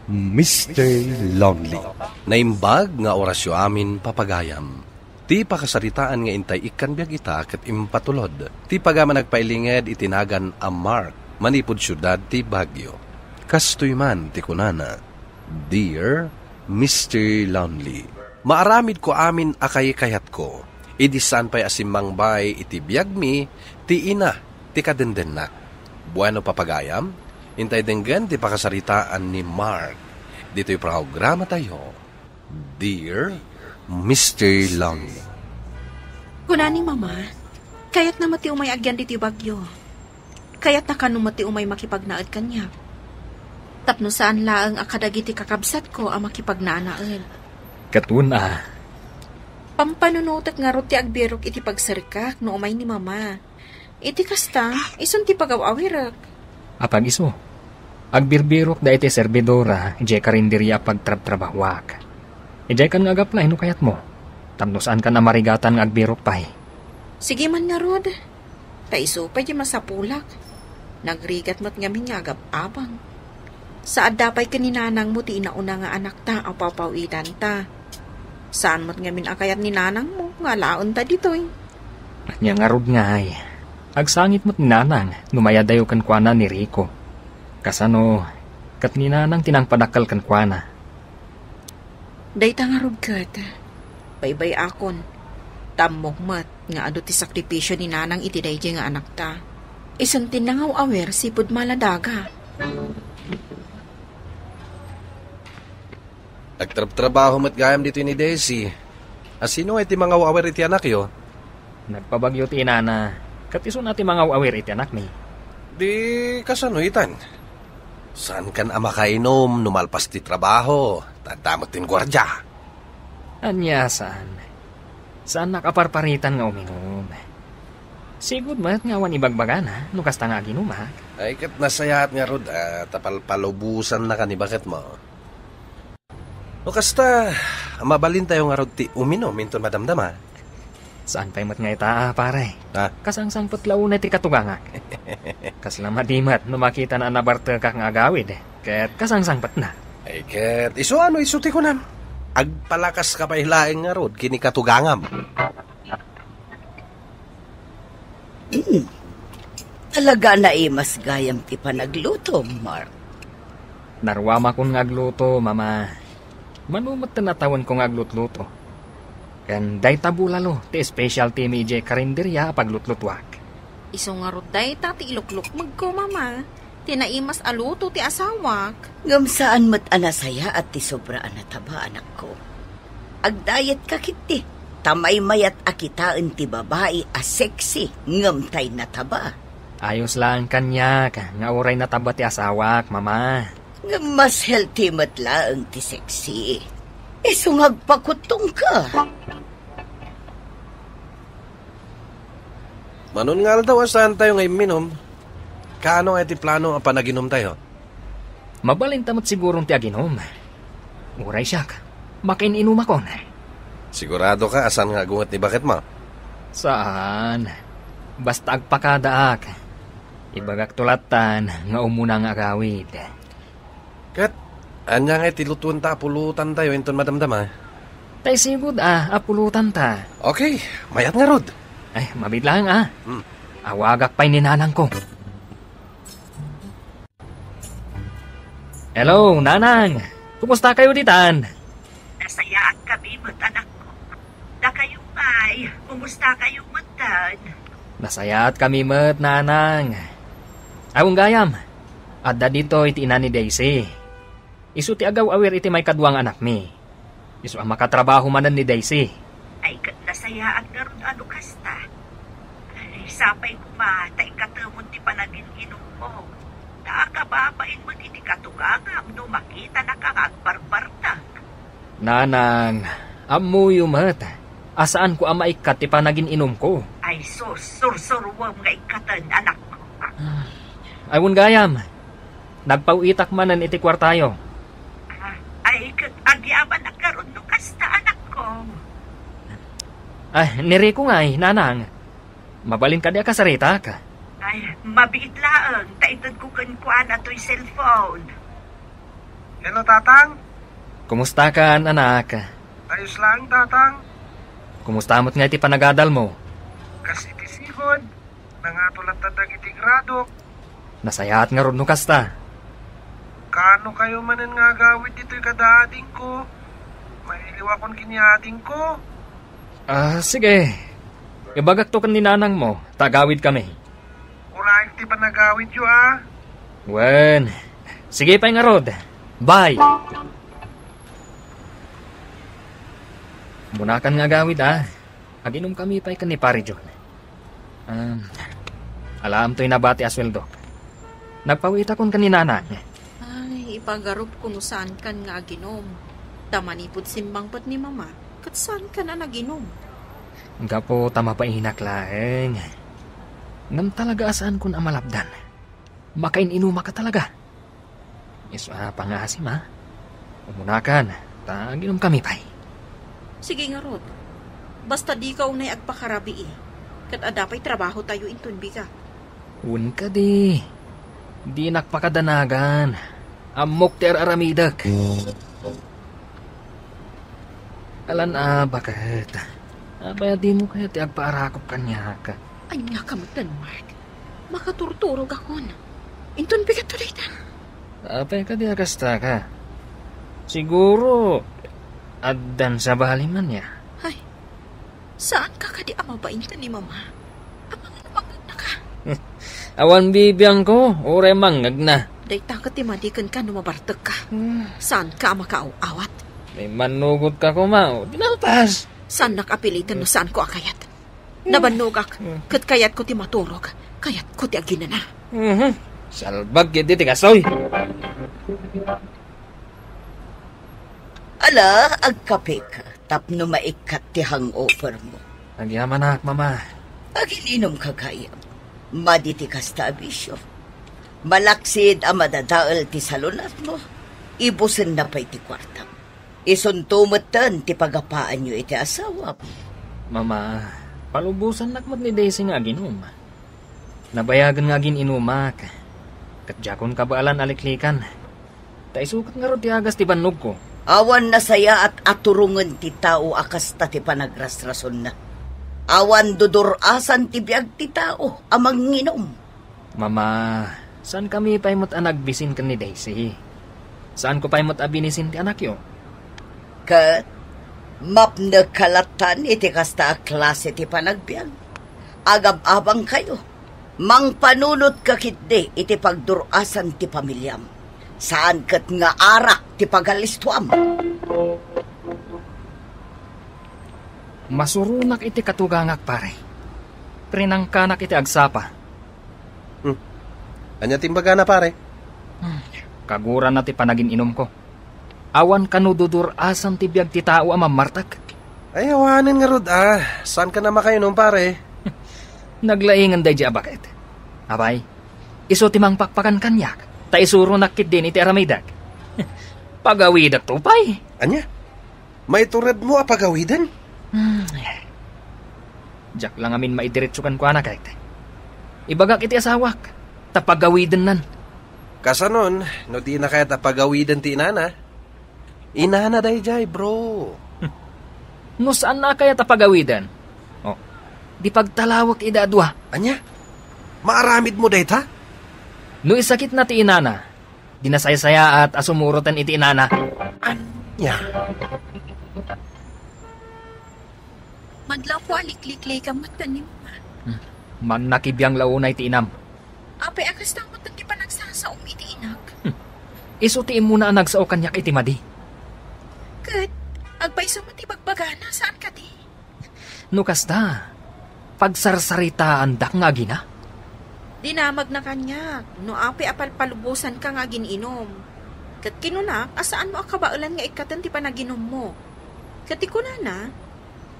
Mr. Lonely. Naimbag nga orasyo amin papagayam. Ti pakasaritaan nga intay ikan biag ita ket impatulod. Ti pagama nagpailinged itinagan a Mark, manipod syudad ti Baguio. Kastoy man ti kunana, Dear Mr. Lonely. Maaramid ko amin akay kayat ko. Idisan pa'y asimang bay iti biag mi, ti ina, ti kadendenak. Bueno papagayam, intay denggan ti pakasaritaan ni Mark. Dito'y programa tayo, Dear Mr. Lonely. Kunani mama, kayat na mati umay agyan diti bagyo. Kayat na kanong mati umay makipagnaad kanya. Tapno saan laang akadagiti kakabsat ko ang makipagnaanaad. Katuna. Pampanunutak nga roti agbirok iti pagsarikak no umay ni mama. Iti kasta, ison ti pagawawirak. Apag iso. Agbirbirok da iti servidora, ijay karinderya pagtrab-trabahwak. Ijay kan nga agapla, hino kayat mo. Tamno saan ka na marigatan nga agbirok pa'y. Sige man nga rod. Taiso pa di masapulak. Nagrigat mat ngamin nga agap-abang. Saad dapay kaninanang mo ti inauna nga anak ta o papawitan ta. Saan mat ngamin akayat ni nanang mo nga laon ta ditoy. Nya nga rod nga ay. Agsangit mo't ni nanang, numayadayo kan kuana ni Rico. Kasano, kat ni nanang tinangpadakal kan kuana. Dayta nga rod kat. Baybay akon. Tamok mat nga ado ti sakripisyo ni nanang iti dayjay nga anak ta. Isang tinangaw awer sipud maladaga. Nagtrabaho mat gayam dito ni Daisy. Asino ay ti mga awer iti anak yo? Nagpabagyo ti inana. Kat iso na ti mga awer iti anak ni. Di kasano itan? Saan kan ama kainom, numalpas ti trabaho, tadamot tin gwardya? Anya saan? Saan nakaparparitan nga uminom? Sigud mat nga wan ibagbagan ha, nukas ta nga aginumak. Ay kat nasayat nga rod, tapalpalubusan na ka ni bakit mo. Nukas ta, mabalin tayo nga rod ti uminom, minton madamdama. Saan pa'y mat nga itaa, pare? Ha? Kasangsang patlaw na ti katugangak. Kaslam madimat, numakita na anabarte kak nga agawid. Ket kasangsang pat na. Ay ket, iso ano, isuti ko nam. Agpalakas ka pa ilaing nga rod, kini katugangam. Talaga na mas gayam ti panagluto, Mark. Narwama kong ngagluto, mama. Manumot na natawan kong aglutluto. Kan day tabulalo, ti specialty mi ije karinderya paglutlutuak. Iso nga rod dayta ti ilukluk magko mama. Tinaimas aluto ti asawak. Ngamsaan mat anasaya at ti sobra anataba anak ko. Agdayat ka kiti. Tamay mayat akitaan ti babae a sexy ngamtay nataba. Ayos lang kanya, nga uray nataba ti asawak, mama. Mas healthy mat lang ti sexy. Iso ngagpakutong ka. Manon nga daw asahan tayo ngayon minom. Kaano nga iti plano ang panaginom tayo? Mabalintamot sigurong ti aginom. Uray siya, makin-inom ako. Sigurado ka asan nga gungat ni bakit mo? Saan? Basta agpakadaak. Ibagak tulatan nga umunang agawid. Kat, anya nga itilutuan ta pulutan tayo inton madamdama. Tay sigud apulutan ta. Okay, mayat nga rod. Ay, mabidlang Awagak pa'y ninanang ko. Hello, nanang. Kumusta kayo ditan? Nasayaan kami mo't anak ko. Da kayo ay, kumusta kayo mo't Nasayaat kami met, nanang. Awang gayam. Adda dito iti ina ni Daisy. Isu ti agaw awir iti may kaduang anak mi. Isu ang makatrabaho manan ni Daisy. Ay, nasayaan nga ron ano kasta. Ay, sapay kumata, ikatamon ti panagin-inom mo. Nakakababain mo iti katugangam no makita na kangagbarbarta. Nanang, amuyo met. Asaan ko ang maikat ti panagin-inom ko? Ay, sursurwam nga ikatan, anak ko. Awang gayam. Nagpauitak manan iti kwartayo. Ay, agyaman na karon no kasta, anak ko. Ay, niri ko nga nanang. Mabalin ka di kasarita ka. Ay, mabiit laang. Taitad ko kankuan ato'y cellphone. Hello, Tatang? Kumusta ka, anak? Ayos lang, Tatang. Kumusta mo't nga iti panagadal mo? Kasi iti sigod. Nangatulat tadag iti grado. Nasayaat nga ron no kasta. Kano kayo manan nga gawid dito'y kadaading ko? Mahiliwa kon kiniading ko. Sige. Ibagak to kan ni nanang mo. Tagawid kami. Uraik ti ba nagawid yu Wen. Sige pa nga rod. Bye. Munakan nga gawid Aginom kami pa'y kan ni Pari John. Alam to'y nabati asweldo. Nagpawita kon kan ni nanang. Ay, ipagarup kung saan kan nga aginom. Tamanipod simbang pat ni mama. Kat saan ka na naginom? Gapo tama pa inak laeng. Nam talaga asaan kun amalabdan. Makain inuma ka talaga. Isu pangasim Umunakan. Taginom kami pa'y. Sige nga, Rod. Basta di ka unay agpakarabi Kat adapay trabaho tayo inton biga. Un ka di. Di nakpakadanagan. Amok ter aramidak. Alan bakit? Abaya di mo kaya ti agpaarakop kanya ka. Ay nga kamutan, Mark. Makaturturog ako na. Inton bigat tulitan. Apay ka di agasta ka. Siguro, addan sa baliman niya. Ay, saan ka kadi amabaintan ni mama? Amang mangag na ka. Awan bibiyang ko, ure mangag na. Day takot timadikan ka numabartag ka. Saan ka makaaw-awat? May manugot ka kumao, dinalpas. Saan nakapilitan no saan ko akayat? Nabanugak, kat kayat ko ti maturog, kayat ko ti aginana. Salbag yun ti kasoy. Ala, agkape ka, tapno maikat ti hangover mo. Nagyaman na, mama. Agilinom ka kaya, maditi kasta abisyo. Malaksid ang madadaal ti salunat mo, ibusin na pa'y ti kwarta. Isuntumatan ti pagapaan nyo iti asawa mo. Mama, palubusan nakmat ni Daisy nga ginom. Nabayagan nga gininumak. Katjakon kabaalan aliklikan. Taisukat nga ro ti agas ti bannog ko. Awan na saya at aturungan ti tao akas ta ti panagrasrason na. Awan dudurasan ti biag ti tao amang nginom. Mama, saan kami paimot anagbisin ka ni Daisy? Saan ko paimot abinisin ti anak yo? Kat, mapna kalatan iti kasta klase ti panagbiag. Agab-abang kayo. Mang panunot kakitde iti pagdurasan ti pamilyam. Saan kat nga arak ti pagalistuam. Masurunak iti katugangak pare. Prinangkanak iti agsapa. Anya timbaga na pare? Kaguran na ti panagin inom ko. Awan kanududur asan ti biag ti tao amamartak. Ay, awanin nga rod saan ka na makainom pare? Naglaingan day dya bakit? Abay, iso timang pakpakan kanyak, ta isuro nakit din iti aramidag. Pagawidak tupay. Anya? May turad mo pagawidan? Diyak lang amin maidiretsukan ko anak kahit. Ibagak iti asawak, tapagawidan nan. Kasanon, no di na kaya tapagawidan ti inana. Inana day jay, bro. No saan na kaya tapagawidan? O, di pagtalawak idadwa. Anya? Maaramid mo day ta? No isakit na ti inana, dinasaysaya at asumurutan iti inana. Anya? Madlaw ko alikliklay ka matanim. Man nakibiyang launay ti inam. Apay akas tamot ang di pa nagsasaom iti inak. Iso ti imuna ang nagsao kanyak iti madi. Kat, agpaiso mo ti bagbagana, saan ka di? No kasta, pagsarsaritaan dak nga gina. Dinamag na kanyak, no apay apalpalubusan ka nga gininom. Kat kinunak, asaan mo akabaulan nga ikatan ti panaginom mo. Kat ikunana,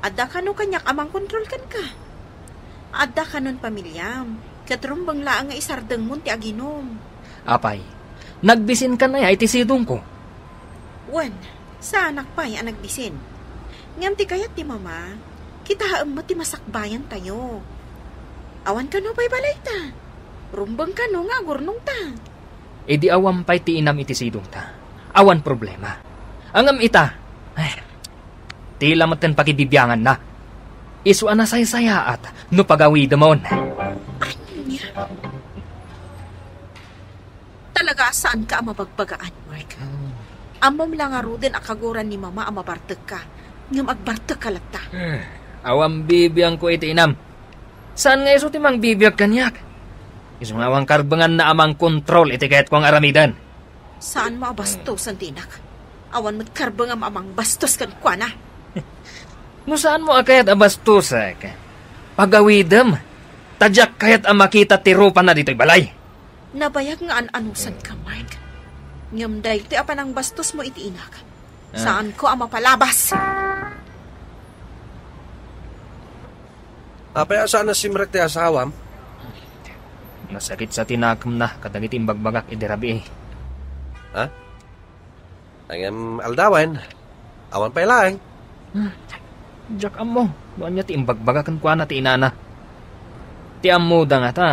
adda ka no kanyak amang kontrol kan ka. Adda ka nun pamilyam, kat rumbang laang nga isardeng mo ti aginom. Apay, nagbisin ka na ya iti sidong ko. Wan, sa anak pa ang nagbisin. Ngam ti kayat ti mama, kita haam mo ti masakbayan tayo. Awan ka no pa'y balay ta. Rumbang ka no nga gurnong ta. E di awam pa'y ti inam iti sidong ta. Awan problema. Angam ita, tila maten pakibibiyangan na. Isu ana say-saya at no pagawidamon. Anya? Talaga saan ka mabagbagaan, Mark? Amom lang aruden akaguran ni mama ang mabartag ka. Ngam agbartag ka lagta. Awam bibiyang ko iti inam. Saan nga iso timang bibiyag kanyak? Iso nga awang karbangan na amang kontrol iti kahit kong aramidan. Saan mo abastos ang tinak? Awan mo't karbangam amang bastos kan kwa na. No saan mo akayat abastos pagawidam. Tadyak kayat ang makita tirupan na dito'y balay. Nabayag nga an-anusan ka, Mark. Ngam dahil ti apan ang bastos mo iti inak. Saan ko ang mapalabas? Apay saan na simrek ti asawam? Nasakit sa tinakam na kadagiting bagbagak idirabi eh. Ha? Ang aldawan. Awan pa'y laeng. Diyak amo, doon niya ti imbagbagakan kwa na ti inana. Ti amuda nga ta.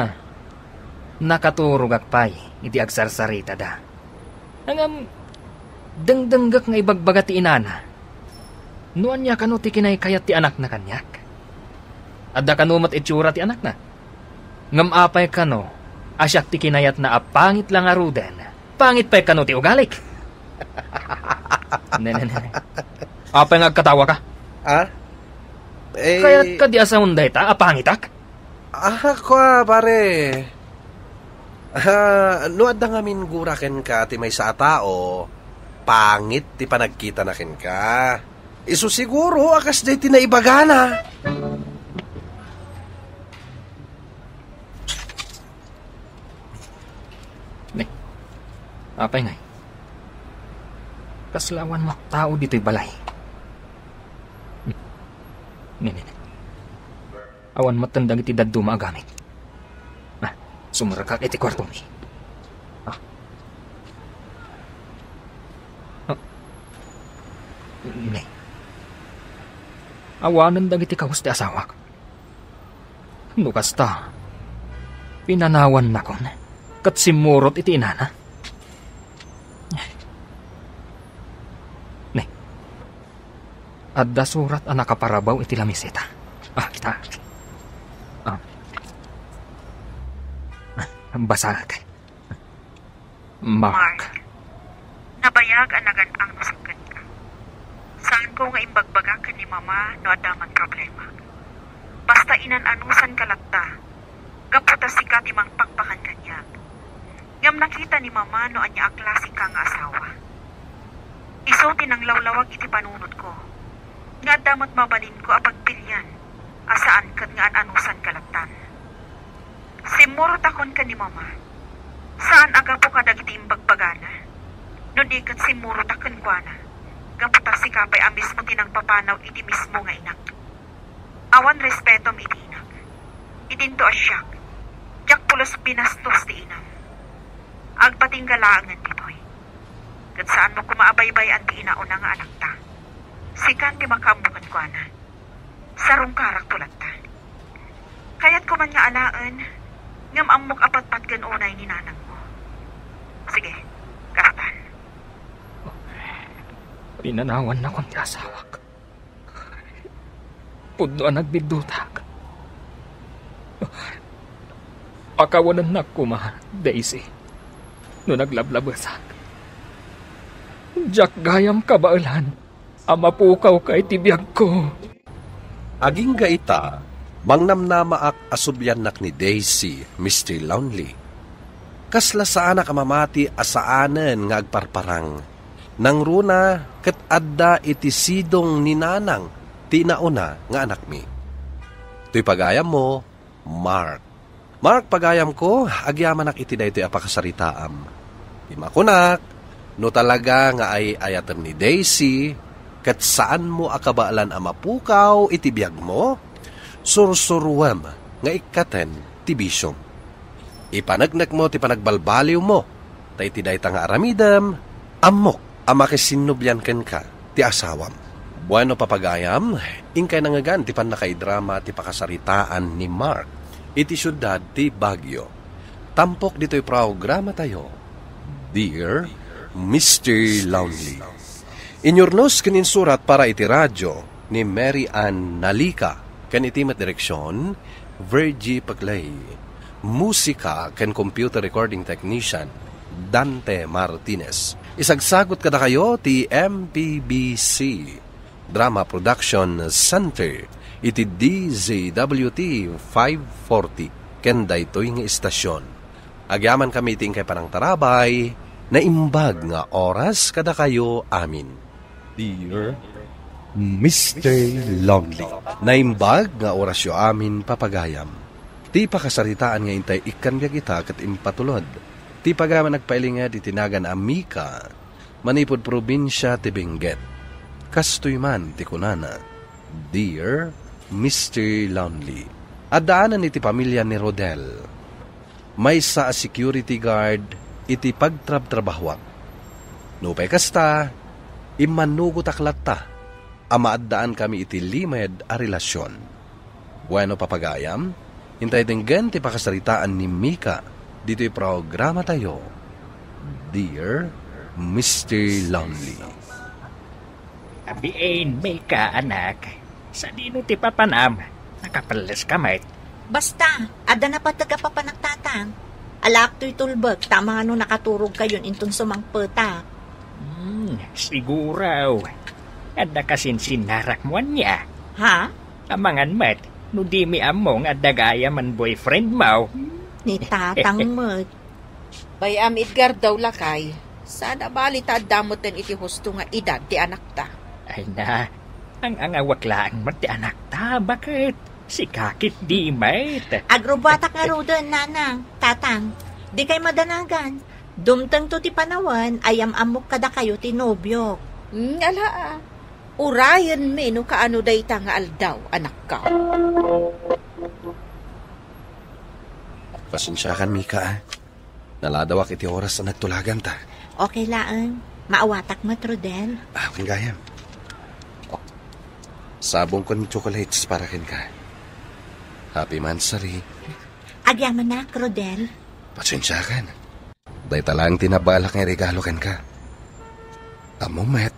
Nakaturog akpay, iti agsarsarita da. Hangam, dengdenggak nga ibagbaga ti inana. Noan niya kano ti kinay kayat ti anak na kanyak. Adda kanumat itsura ti anak na. Ngam apay kano, asyak ti kinayat na apangit lang aruden. Pangit pa'y kano ti ugalik. Nene. Apay nga agkatawa ka? Kaya't ka di asaunday ta, apangitak? Kwa, pare. Nuad na ngamin guraken ka ti may sa tao, pangit ti panagkita na ken ka. Isu siguro, akas day ti naibagana. Ne, apay ngay. Kaslawan mo tao dito'y balay. Nene. Awan matandang iti daddo maagamit. Sumurakak iti kwarto mi. Ne. Awanan dang iti kawas ti asawak. Nukasta. Pinanawan na kon. Kat simurot iti inana. Ne. Adda surat ang nakaparabaw iti lamisita. Kita. Basag. Mark. Nabayag ang nagan-ang nasagad ka. Saan ko nga imbagbaga ka ni mama no adaman problema. Basta inananusan ka lagta. Gaputa si ka timang pakpakan kanya. Ngam nakita ni mama no anya aklase ka nga asawa. Isutin ang lawlawag iti panunod ko. Nga damot mabalin ko apagpilyan. Asaan kat nga ananusan ka lagtan. Simurot akon ka ni mama. Saan aga po ka dagiti imbagbagana? No di kat simurot akon kwa na. Gaputa si kapay amis mo tinang papanaw iti mismo nga inak. Awan respetom iti inak. Itinto asyak. Jak pulos pinastos ti inam. Agpating galangan ditoy. Kat saan mo kumaabaybay ang ti inauna nga anak ta. Sikan di makambukan ko ana. Sarong karak tulad ta. Kaya't ko man nga alaan, ngam amok apat-pat gan unay ni nanang mo. Sige, karatan. Pinanawan na kong ti asawak. Pudnoan nagbidutag. Akawanan na kuma, Daisy. No naglablabasak. Jak gayam kabaalan. Amapukaw kay tibiyag ko. Aging gaita, mangnamnamaak asubyanak ni Daisy, Mr. Lonely. Kasla saan kamamati asaanen nga agparparang. Nang runa ket adda iti sidong ni nanang tinauna nga anak mi. To'y pagayam mo, Mark. Mark, pagayam ko, agyamanak iti daytoy apakasaritaam. Imakunak, no talaga nga ay ayatem ni Daisy, kat saan mo akabaalan amapukaw itibiyag mo, sursuruam nga ikaten tibisyong. Ipanagnak mo ti panagbalbaliw mo, tay ti dayta nga aramidam, amok amakisinubyan ken ka ti asawam. Bueno papagayam, ingkay nangagan ti panakaidrama ti pakasaritaan ni Mark, iti syudad ti Baguio. Tampok dito'y programa tayo, Dear Mr. Lonely. Inyornos kaninsurat para iti radyo ni Mary Ann Nalika, kan itimat direksyon, Virgie Paglay. Musika kan computer recording technician, Dante Martinez. Isagsagot kada kayo ti MPBC Drama Production Center, iti DZWT 540, ken daytoy nga istasyon. Agyaman kami iting kay parang tarabay, na imbag nga oras kada kayo amin. Dear Mr. Lonely. Naimbag nga orasyo amin papagayam. Ti pakasaritaan nga intay ikan biya kita kat impatulod. Ti pagaman nagpailingad itinagan amika, manipod probinsya ti Benguet. Kastoy man ti kunana, Dear Mr. Lonely. Adaanan iti pamilya ni Rodel. May sa security guard iti pagtrab-trabahwak. Nupay kasta, imanugot aklat ta, amaadaan kami iti limed a relasyon. Bueno papagayam, hintay dinggan ti pakasaritaan ni Mika, dito'y programa tayo, Dear Mr. Lonely. Abiin, Mika, anak. Sa dino ti papanam, nakapalas kamay. Basta, ada na pa tagapapanagtatang. Alak to'y tulbag, tama ano nakaturog kayon intong sumangpeta. Siguraw. Ada kasin sinarak mo niya. Ha? Amangan mat, no di mi among at dagaya man boyfriend mo. Ni tatang mo. Bayam Edgar daw lakay. Sana balita damoten iti husto nga edad ti anak ta. Ay na, ang angawak lang mat ti anak ta, bakit? Si kakit di mate. Agrobatak nga rodan, nanang, tatang. Di kay madanagan. Dumtang to ti panawan, ayam amok kada kayo ti nobyo. Ala urayan me no kaano dayta nga aldaw, anak ka. Pasensyakan, Mika. Naladawak iti oras na nagtulagan ta. Okay lang. Maawatak mat, Rodel. Akin gayam. Sabong ko ng chocolates para kin ka. Happy Mansari. Agyaman na, Rodel. Pasensyakan. Day talang tinabalak nga regalo ken ka. Amo met.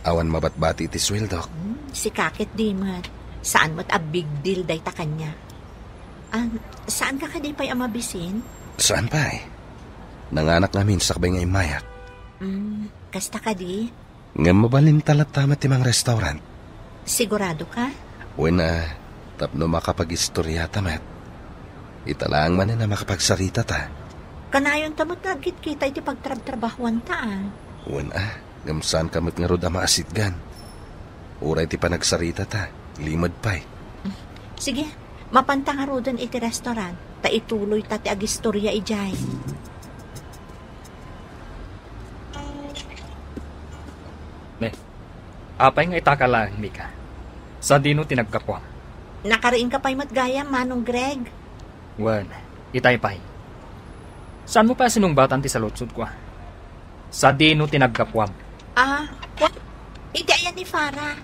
Awan mabatbati iti swildok. Si kakit di mat. Saan mat a big deal day ta kanya? Saan ka kadi pa'y amabisin? Saan pa eh? Nanganak namin sa kabay nga imayak. Kasta ka di? Nga mabalin talat tamat timang restaurant. Sigurado ka? Wena, tapno makapag-istorya tamat. Italang man na makapagsarita ta. Kanayon tamot agit kita iti pagtrab-trabahuan ta. Wena, gamsaan kamot nga rod ama asitgan. Uray ti panagsarita ta, limad pa'y. Sige, mapanta nga rodan iti restaurant. Ta ituloy ta ti agistorya ijay. Apay nga itaka lang, Mika. Sa dino tinagkapuan. Nakaraing ka pa'y matgayam, Manong Greg. Wan, itay-pay. Saan mo pa sinumbatan ti sa lotsod ko? Sa dino tinagkapwam. What? Iti ayan ni Farah.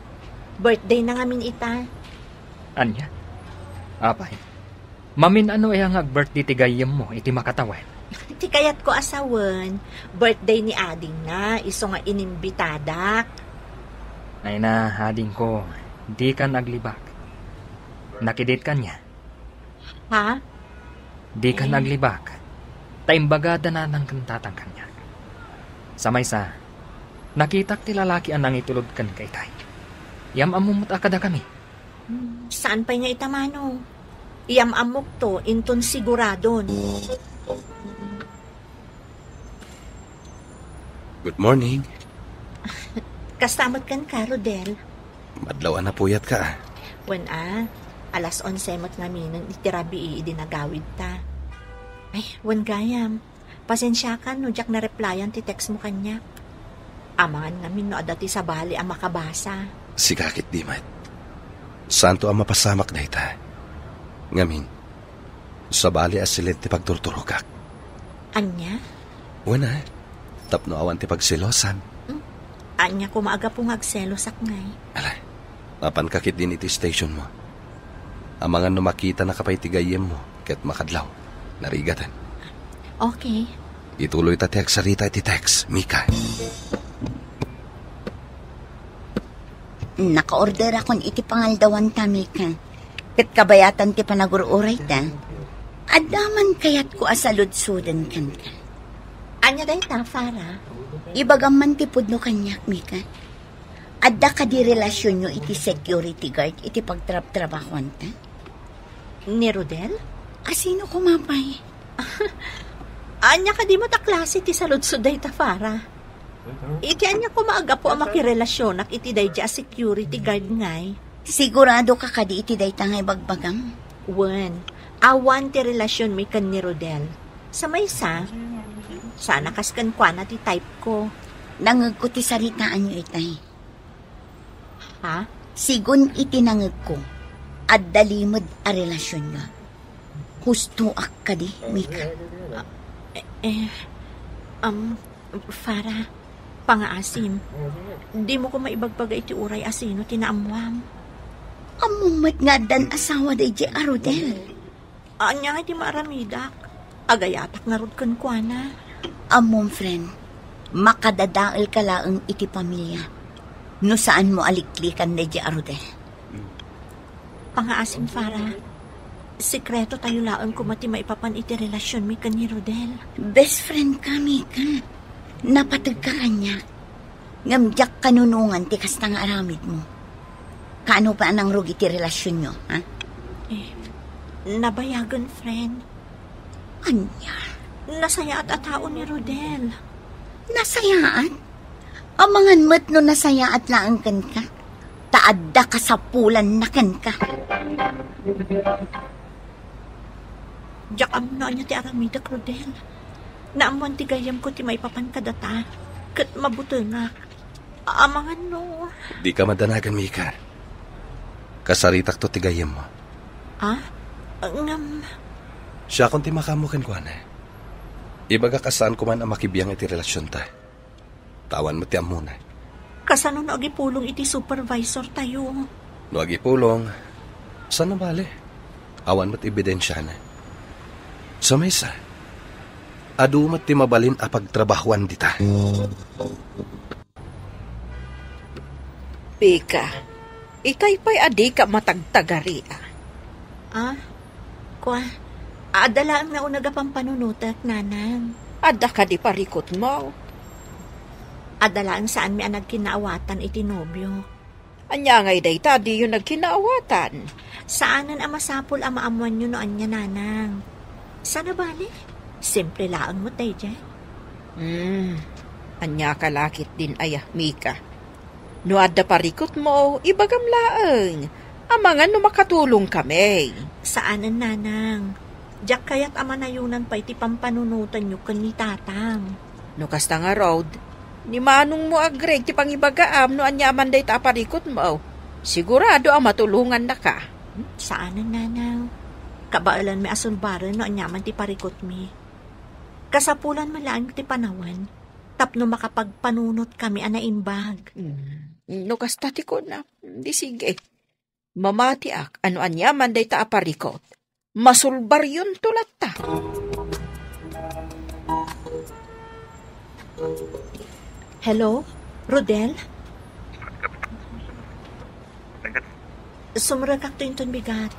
Birthday na ngamin ita. Anya? Apay. Mamin ano ay ang birthday ti gayam mo, iti makatawan. Iti kayat ko asawan. Birthday ni Ading na, iso nga inimbitadak. Ay na, ading ko, di ka naglibak. Nakidate ka niya. Ha? Di ka naglibak. Taimbagada na ng kantatang kanya. Sa maysa, nakitak ti lalaki anang itulod kan kay tay. Yamamumot akada kami. Saan pa niya itamano? Iyamamok to, inton siguradon. Good morning. Kastamot kan ka, Rodel. Madlaw na puyat ka. Wan alas 11 mat ngamin ng itirabi idinagawid ta. Ay, wan gayam. Pasensya ka no, jak na replyan ti text mo kanya. Amangan ngamin no adati sa bali ang makabasa. Sigakit di mat. Santo ang mapasamak na ita. Ngamin, sa bali asilid ti pagturturukak. Anya? Wana, tapno awan ti pagsilosan. Anya ko maaga pong agselosak ngay. Ala, mapankakit din iti station mo. Amangan no makita na kapay ti gayem mo, ket makadlaw, narigatan. Okay. Ituloy ta text sarita iti text, Mika. Naka-order akong iti pangaldawan ta, Mika. Ket kabayatan ti panagururay ta. Adaman kayat ko asalud-sudan kan ka. Anya day ta, Farah? Ibagam man ti pudno kanyak, Mika. Adda ka di relasyon nyo iti security guard iti pagtrab-trabahuan ta? Ni Rodel? Asino kumapay? Anya ka di mo ta klase ti saludsud day ta, Farah. Iti anya ko maaga po ang makirelasyonak iti day a security guard ngay. Sigurado ka kadi iti day ta ngay bagbagam? Wen, awan ti relasyon mi kan ni Rodel. Sa maysa, sana kaskan kwa na ti type ko. Nangag ko ti saritaan nyo itay. Ha? Sigun iti nangag ko. At dalimod a relasyon nyo. Husto ak kadi, Mika. Farah, pangaasim. Di mo ko maibagbaga iti uray asino tinaamwam. Amumat nga dan asawa day di Arodel. Anya nga di maaramidak. Agayatak nga rod kan kwa na. Among friend, makadadaal ka laang iti pamilya. No saan mo aliklikan day di Arodel. Pangaasim, Farah. Sikreto tayo laang kumati maipapan iti relasyon mi kan ni Rodel. Best friend ka, Mika. Napatag ka kanya. Ngamjak kanunungan ti kastang aramid mo. Kaano pa anang rugi ti relasyon nyo, ha? Nabayagan, friend. Anya? Nasayaat at tao ni Rodel. Nasayaat? Amangan mo't no nasayaat laang kan ka. Taadda ka sa pulan na kan ka. Diyak amno niya ti aramida, Rodel. Naamuan ti gayam ko ti maipapan kadata. Kat mabutungak. Amangan no. Di ka madanagan, Mika. Kasaritak to ti gayam mo. Siya kung ti makamukin ko na. Ibaga kasaan ko man ang makibiyang iti relasyon ta. Tawan mo ti amuna. Kasano no agipulong iti supervisor tayo? No agipulong, saan na bale? Awan mo't ebidensya na. Sa maysa, adumat ti mabalin a pagtrabahuan dita. Pika, ikay pa'y adi ka matagtagari Kwa, adala ang naunaga pang panunutak, nanang. Adda ka di parikot mo. Adala ang saan mi anag kinaawatan iti nobyo. Anya ngay day ta, di yun nagkinaawatan. Saanan ang masapol ang maamuan nyo noan niya, nanang? Sana bali? Simple laang mo tayo dyan. Anya kalakit din ayah, Mika. No adda parikot mo, ibagam laang. Amangan no makatulong kami. Saanan, nanang? Diyak kaya't amanayunan pa iti pampanunutan nyo kan ni tatang. No kasta nga road, ni manong mo agreg ti pangibagaam no anya amanday ta parikot mo. Sigurado ang matulungan na ka. Saanan, nanaw? Kabaalan may asulbaran no anyaman ti parikot mi. Kasapulan malaang ti panawan. Tapno makapagpanunot kami anaimbag. No kastati ko na. Di sige. Mamati ak, ano anyaman day ta aparikot. Masulbar yun tulat ta. Hello? Rodel? Sumragak to yung bigat.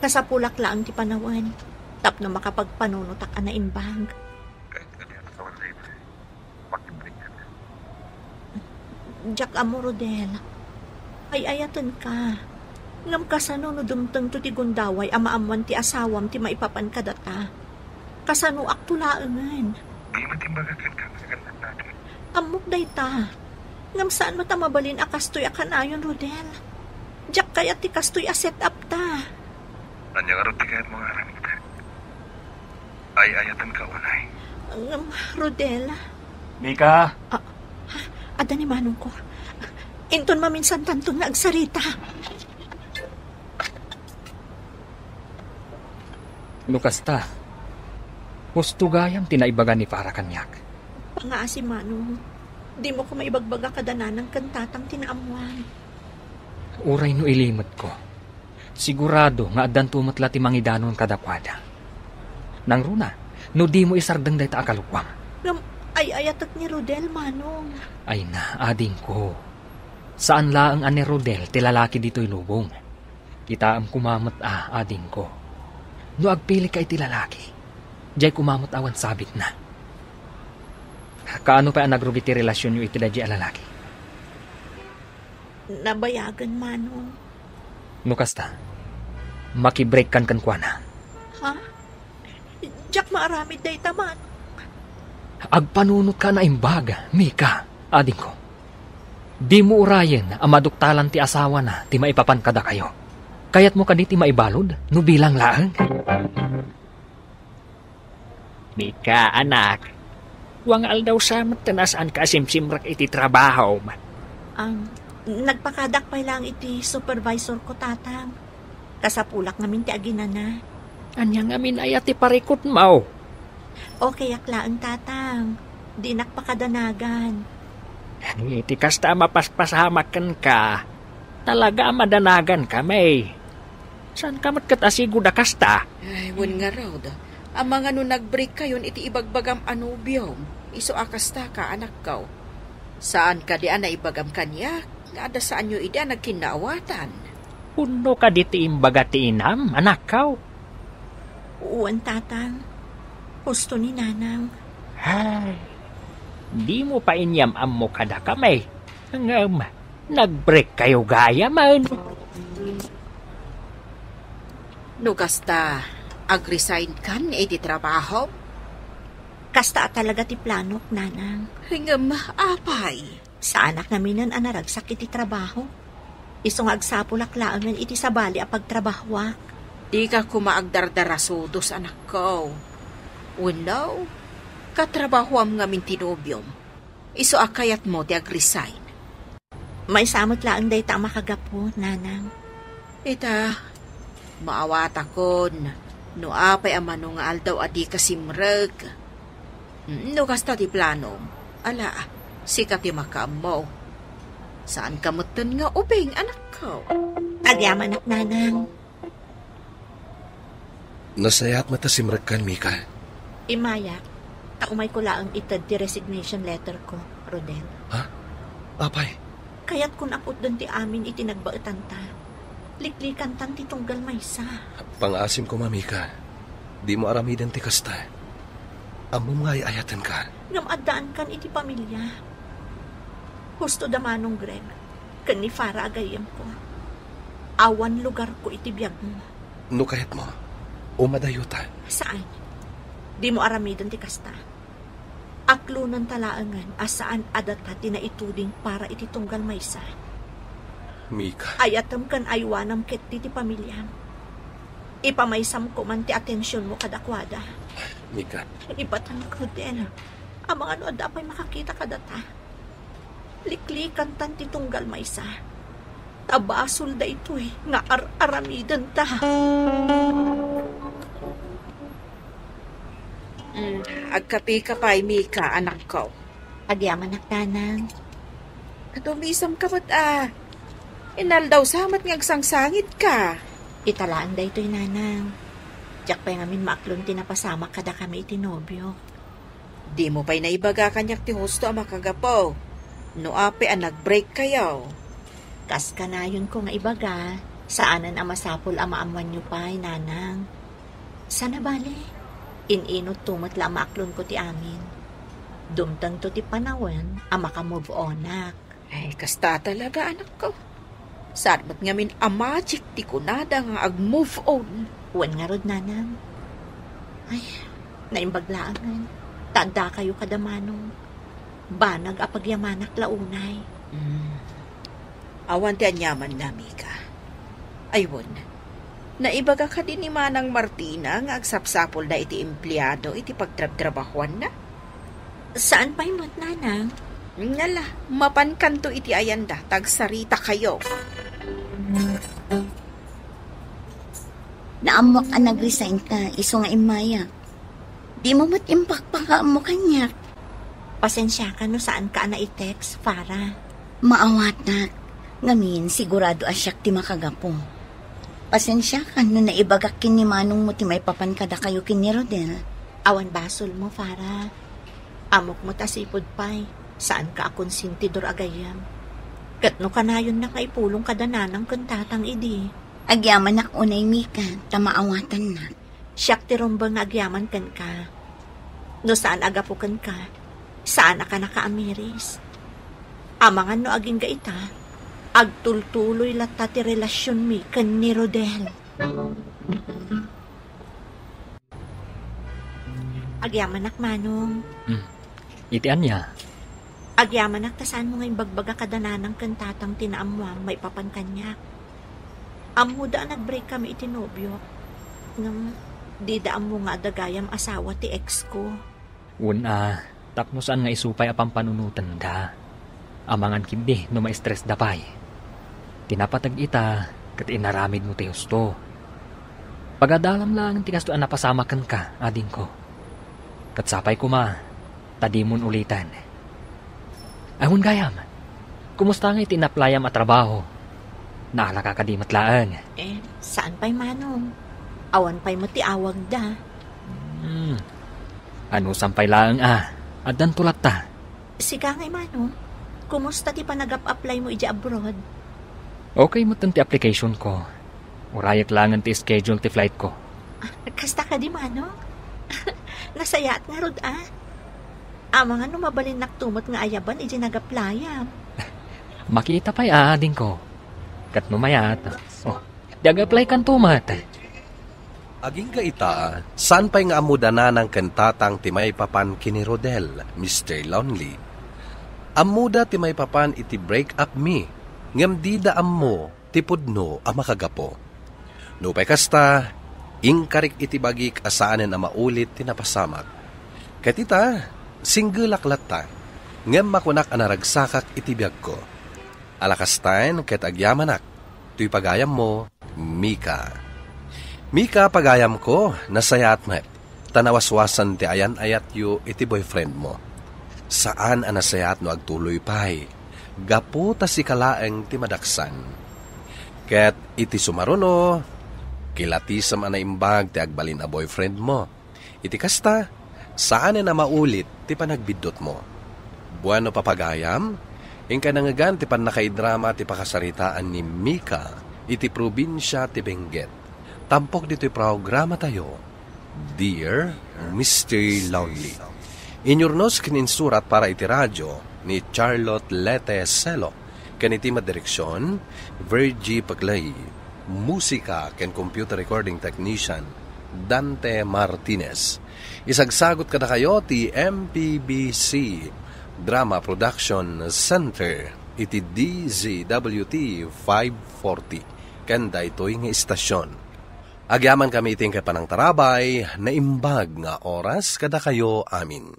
Kasapulak lang ti panawan. Tapno makapagpanunot ak anaimbag. Jack amo, Rodel. Ay ayatan ka. Ngam kasano no dumteng to ti gundaway amaamuan ti asawam ti maipapan kadata. Kasano aktulaangan. Di matimbagan ka magagandang natin. Amok day ta. Ngam saan mo ta mabalin akastoy akanayon, Rodel. Jack kaya ti kastoy a set up ta. Anya nga roti kahit mga aramita. Ay ayatan ka wanay. Ngam, Rodel. Mika! Ada ni manong ko. Inton maminsan tantong naagsarita. Lukasta. Husto gayam tinaibagan ni para kanyak. Pangaasi manong. Di mo ko maibagbaga kadanan ng kantatang tinaamuan. Uray no ilimot ko. Sigurado nga adan tumatla ti mangidanon kadakwada. Nang runa, no di mo isardang day ta akalukwam. Ngam, ay ayatak ni Rodel, manong. Ay na, ading ko. Saan laang ani Rodel, ti lalaki dito'y lubong. Kita am kumamot ading ko. No agpili kay ti lalaki, diyay kumamot awan sabit na. Kaano pa ang nagrubit ti relasyon nyo iti dadya lalaki? Nabayagan, manong. No kasta, makibreak kan kankwana. Ha? Jack maaramid day taman. Agpanunot ka na imbaga, Mika, ading ko. Di mo urayen ang maduktalan ti asawa na ti maipapan kada kayo. Kaya't mo kaditi maibalod, no bilang laang. Mika, anak. Wangal daw sa matanasaan ka simsimrak iti trabaho. Nagpakadakpay lang iti supervisor ko, tatang. Kasapulak namin ti aginana. Anyang amin ay ati parikot mo. Okay, aklaan, tatang. Di nakpakadanagan. Iti kasta mapaspasamakan ka. Talaga madanagan kami. Saan ka matkatasigo da kasta? Ay, wan nga raw da. Ang mga no nag-break kayon iti ibagbagam anubyom. Iso akasta ka, anak ko. Saan ka di na ibagam kanya? Ada saan nyo ida nagkinaawatan? Puno ka diti imbaga ti inam, anak ko. Uwan, tatang. Gusto ni nanang. Ay, di mo pa inyam-am mo kada kami. Hanggang nag-break kayo gaya man. No kasta, ag-resign kan iti trabaho? Kasta talaga ti planok, nanang. Hingam, apay. Sa anak namin ang anaragsak iti trabaho. Isong agsapulaklaan iti sabali a pagtrabahwak. Di ka kumaagdardarasudos, anak ko. Unaw, katrabaho am nga mintinubyom. Iso akayat mo ti ag-resign. May samot laang day ta makagapo, nanang. Ita, maawat akon. No apay amano nga aldaw adi kasimreg. No kasta ti planong. Ala, sikat ti makam mo. Saan kamutan nga ubing, anak ko? Agyaman at nanang. Nasayat matasimrag kan, Mika. Imaya, taumay ko laang itad ti resignation letter ko, Rodel. Ha? Apay? Kaya't kung apot doon ti amin itinagbaetan ta. Liklikan tan ti tunggal maysa. Pangasim ko, Mika. Di mo aramidan ti kasta. Amo nga ayatan ka. Ngamadaan kan iti pamilya. Husto damanong Greg. Kan ni Farah agayam ko. Awan lugar ko iti biyag mo. No kahit mo, umadayo ta. Saan? Di mo aramidan ti kasta. Aklunan talaangan asaan adata tinaituding para iti tunggal maysa. Mika. Ayatam kan aywanam ket ti pamilyam. Ipamaysam ko man ti atensyon mo kadakwada. Mika. Ibatan ko din. Ang mga ano adapay makakita kadata. Liklikan tan ti tunggal maysa. Tabasol da ito nga aramidan ta. Agkapi ka pa, Mika, anak ko. Agyaman naktanang. Katumisam ka ba't inaldaw samat ng agsangsangit ka. Italaan da ito'y nanang. Diyak pa yung amin maaklon tinapasama kada kami itinobyo. Di mo pa'y naibaga kanyak ti husto ang makagapaw. No ape nag-break kayo. Kas ka na yun ko nga ibaga, saanan ang masapol ang maamuan nyo pa'y nanang. Sana bale, inunot tumat lang maaklon ko ti amin. Dumtang to ti panawan, ang makamove on nak. Ay, kasta talaga anak ko. Saan ba't ngamin magic ti kunada nga ag-move on? Wan nga rod nanang. Ay, naimbaglaangan. Tanda kayo kadamanong. Banag apagyamanak launay. Awan ti anyaman na, Mika. Aywon, naibaga ka din ni Manang Martina nga agsapsapol na iti empleyado iti pagtrab-trabahuan na? Saan pa imot, nanang? Ngala, mapankanto iti ayanda, tagsarita kayo. Naamwak ang nag-resign ka, iso nga imaya. Di mo matimpakpaka mo kanyak. Pasensya ka no saan ka na i-text, Farah. Maawat na. Ngamin, sigurado asyak ti makagapo. Pasensya ka no naibagakin ni Manong mo ti may papan kada kayo kin ni Rodel. Awan basol mo, Farah. Amok mo tasipod pa'y. Saan ka akong sintidor agayam? Katno ka na yun na kaipulong kadananang kantatang idi. Agyaman ak unay, Mika, tamaawatan na. Siyak ti rombang agyaman kan ka. No saan agapukan ka? Saan ka naka-amiris? Amangan no aging gaita, agtultuloy lata ti relasyon mi kan ni Rodel. Agyaman ak Manong. Itian niya. Agyaman ak tasaan mo ngayong bagbaga kadananang kantatang tinaamuang may papan kanya. Amuda nag-break kami itinobyo. Ngam, di daan mo nga adagayam asawa ti ex ko. Una, tapno saan nga isupay apang panunutan da. Amangan kimdi no ma-stress dapay. Tinapatag ita, kat inaramid mo ti husto. Pagadalam lang ti kasto napasamakan ka, ading ko. Kat sapay ko ma, tadimon ulitan. Ahon gayam, kumusta nga itinaplayam at trabaho? Naalaka ka di matlaan. Saan pa'y Manong? Awan pa'y matiawag da. Ano sampay lang adan tulat ta. Siga ngay Manong, kumusta ti panag-apply mo ija abroad? Okay mo ti application ko. Urayak langan ti schedule ti flight ko. Kasta ka di Manong? Nasayat nga rod Amangan no mabalin naktumot nga ayaban ija nag-applyam. Makita pa'y ading ko. Kat numayat. Di ag-apply kan tumat. Aging gaita, saan pa'y nga amuda ng kantatang timay papan kini Rodel, Mr. Lonely? Amuda timay papan iti break up me, ngam di daam mo, tipudno ang makagapo. Nupay kasta, ingkarik iti bagik asaanen ang maulit tinapasamak. Katita, singgulaklat ta, ngam makunak anaragsakak iti biyag ko. Alakastain ket agyamanak, tuy pagayam mo, Mika. Mika, pagayam ko, nasayat met. Tanawaswasan ti ayan ayat yu iti boyfriend mo. Saan ang nasayat no agtuloy pa'y? Gapu ta si kalaeng ti madaksan. Ket iti sumaruno, kilatisam ang naimbag ti agbalin a boyfriend mo. Iti kasta, saan na maulit ti panagbidot mo? Buano papagayam? Ingka nangagan ti pan nakaidrama ti pakasaritaan ni Mika iti probinsya ti Benguet. Tampok dito'y programa tayo, Dear Mr. Lonely. Inyurnos kininsurat para iti radyo ni Charlotte Lete Selo. Kaniti madireksyon, Virgie Paglay. Musika ken computer recording technician, Dante Martinez. Isagsagot kada kayo ti MPBC Drama Production Center iti DZWT 540. Kanda ito'y nga istasyon. Agyaman kami iting kapanang tarabay na imbag nga oras kada kayo amin.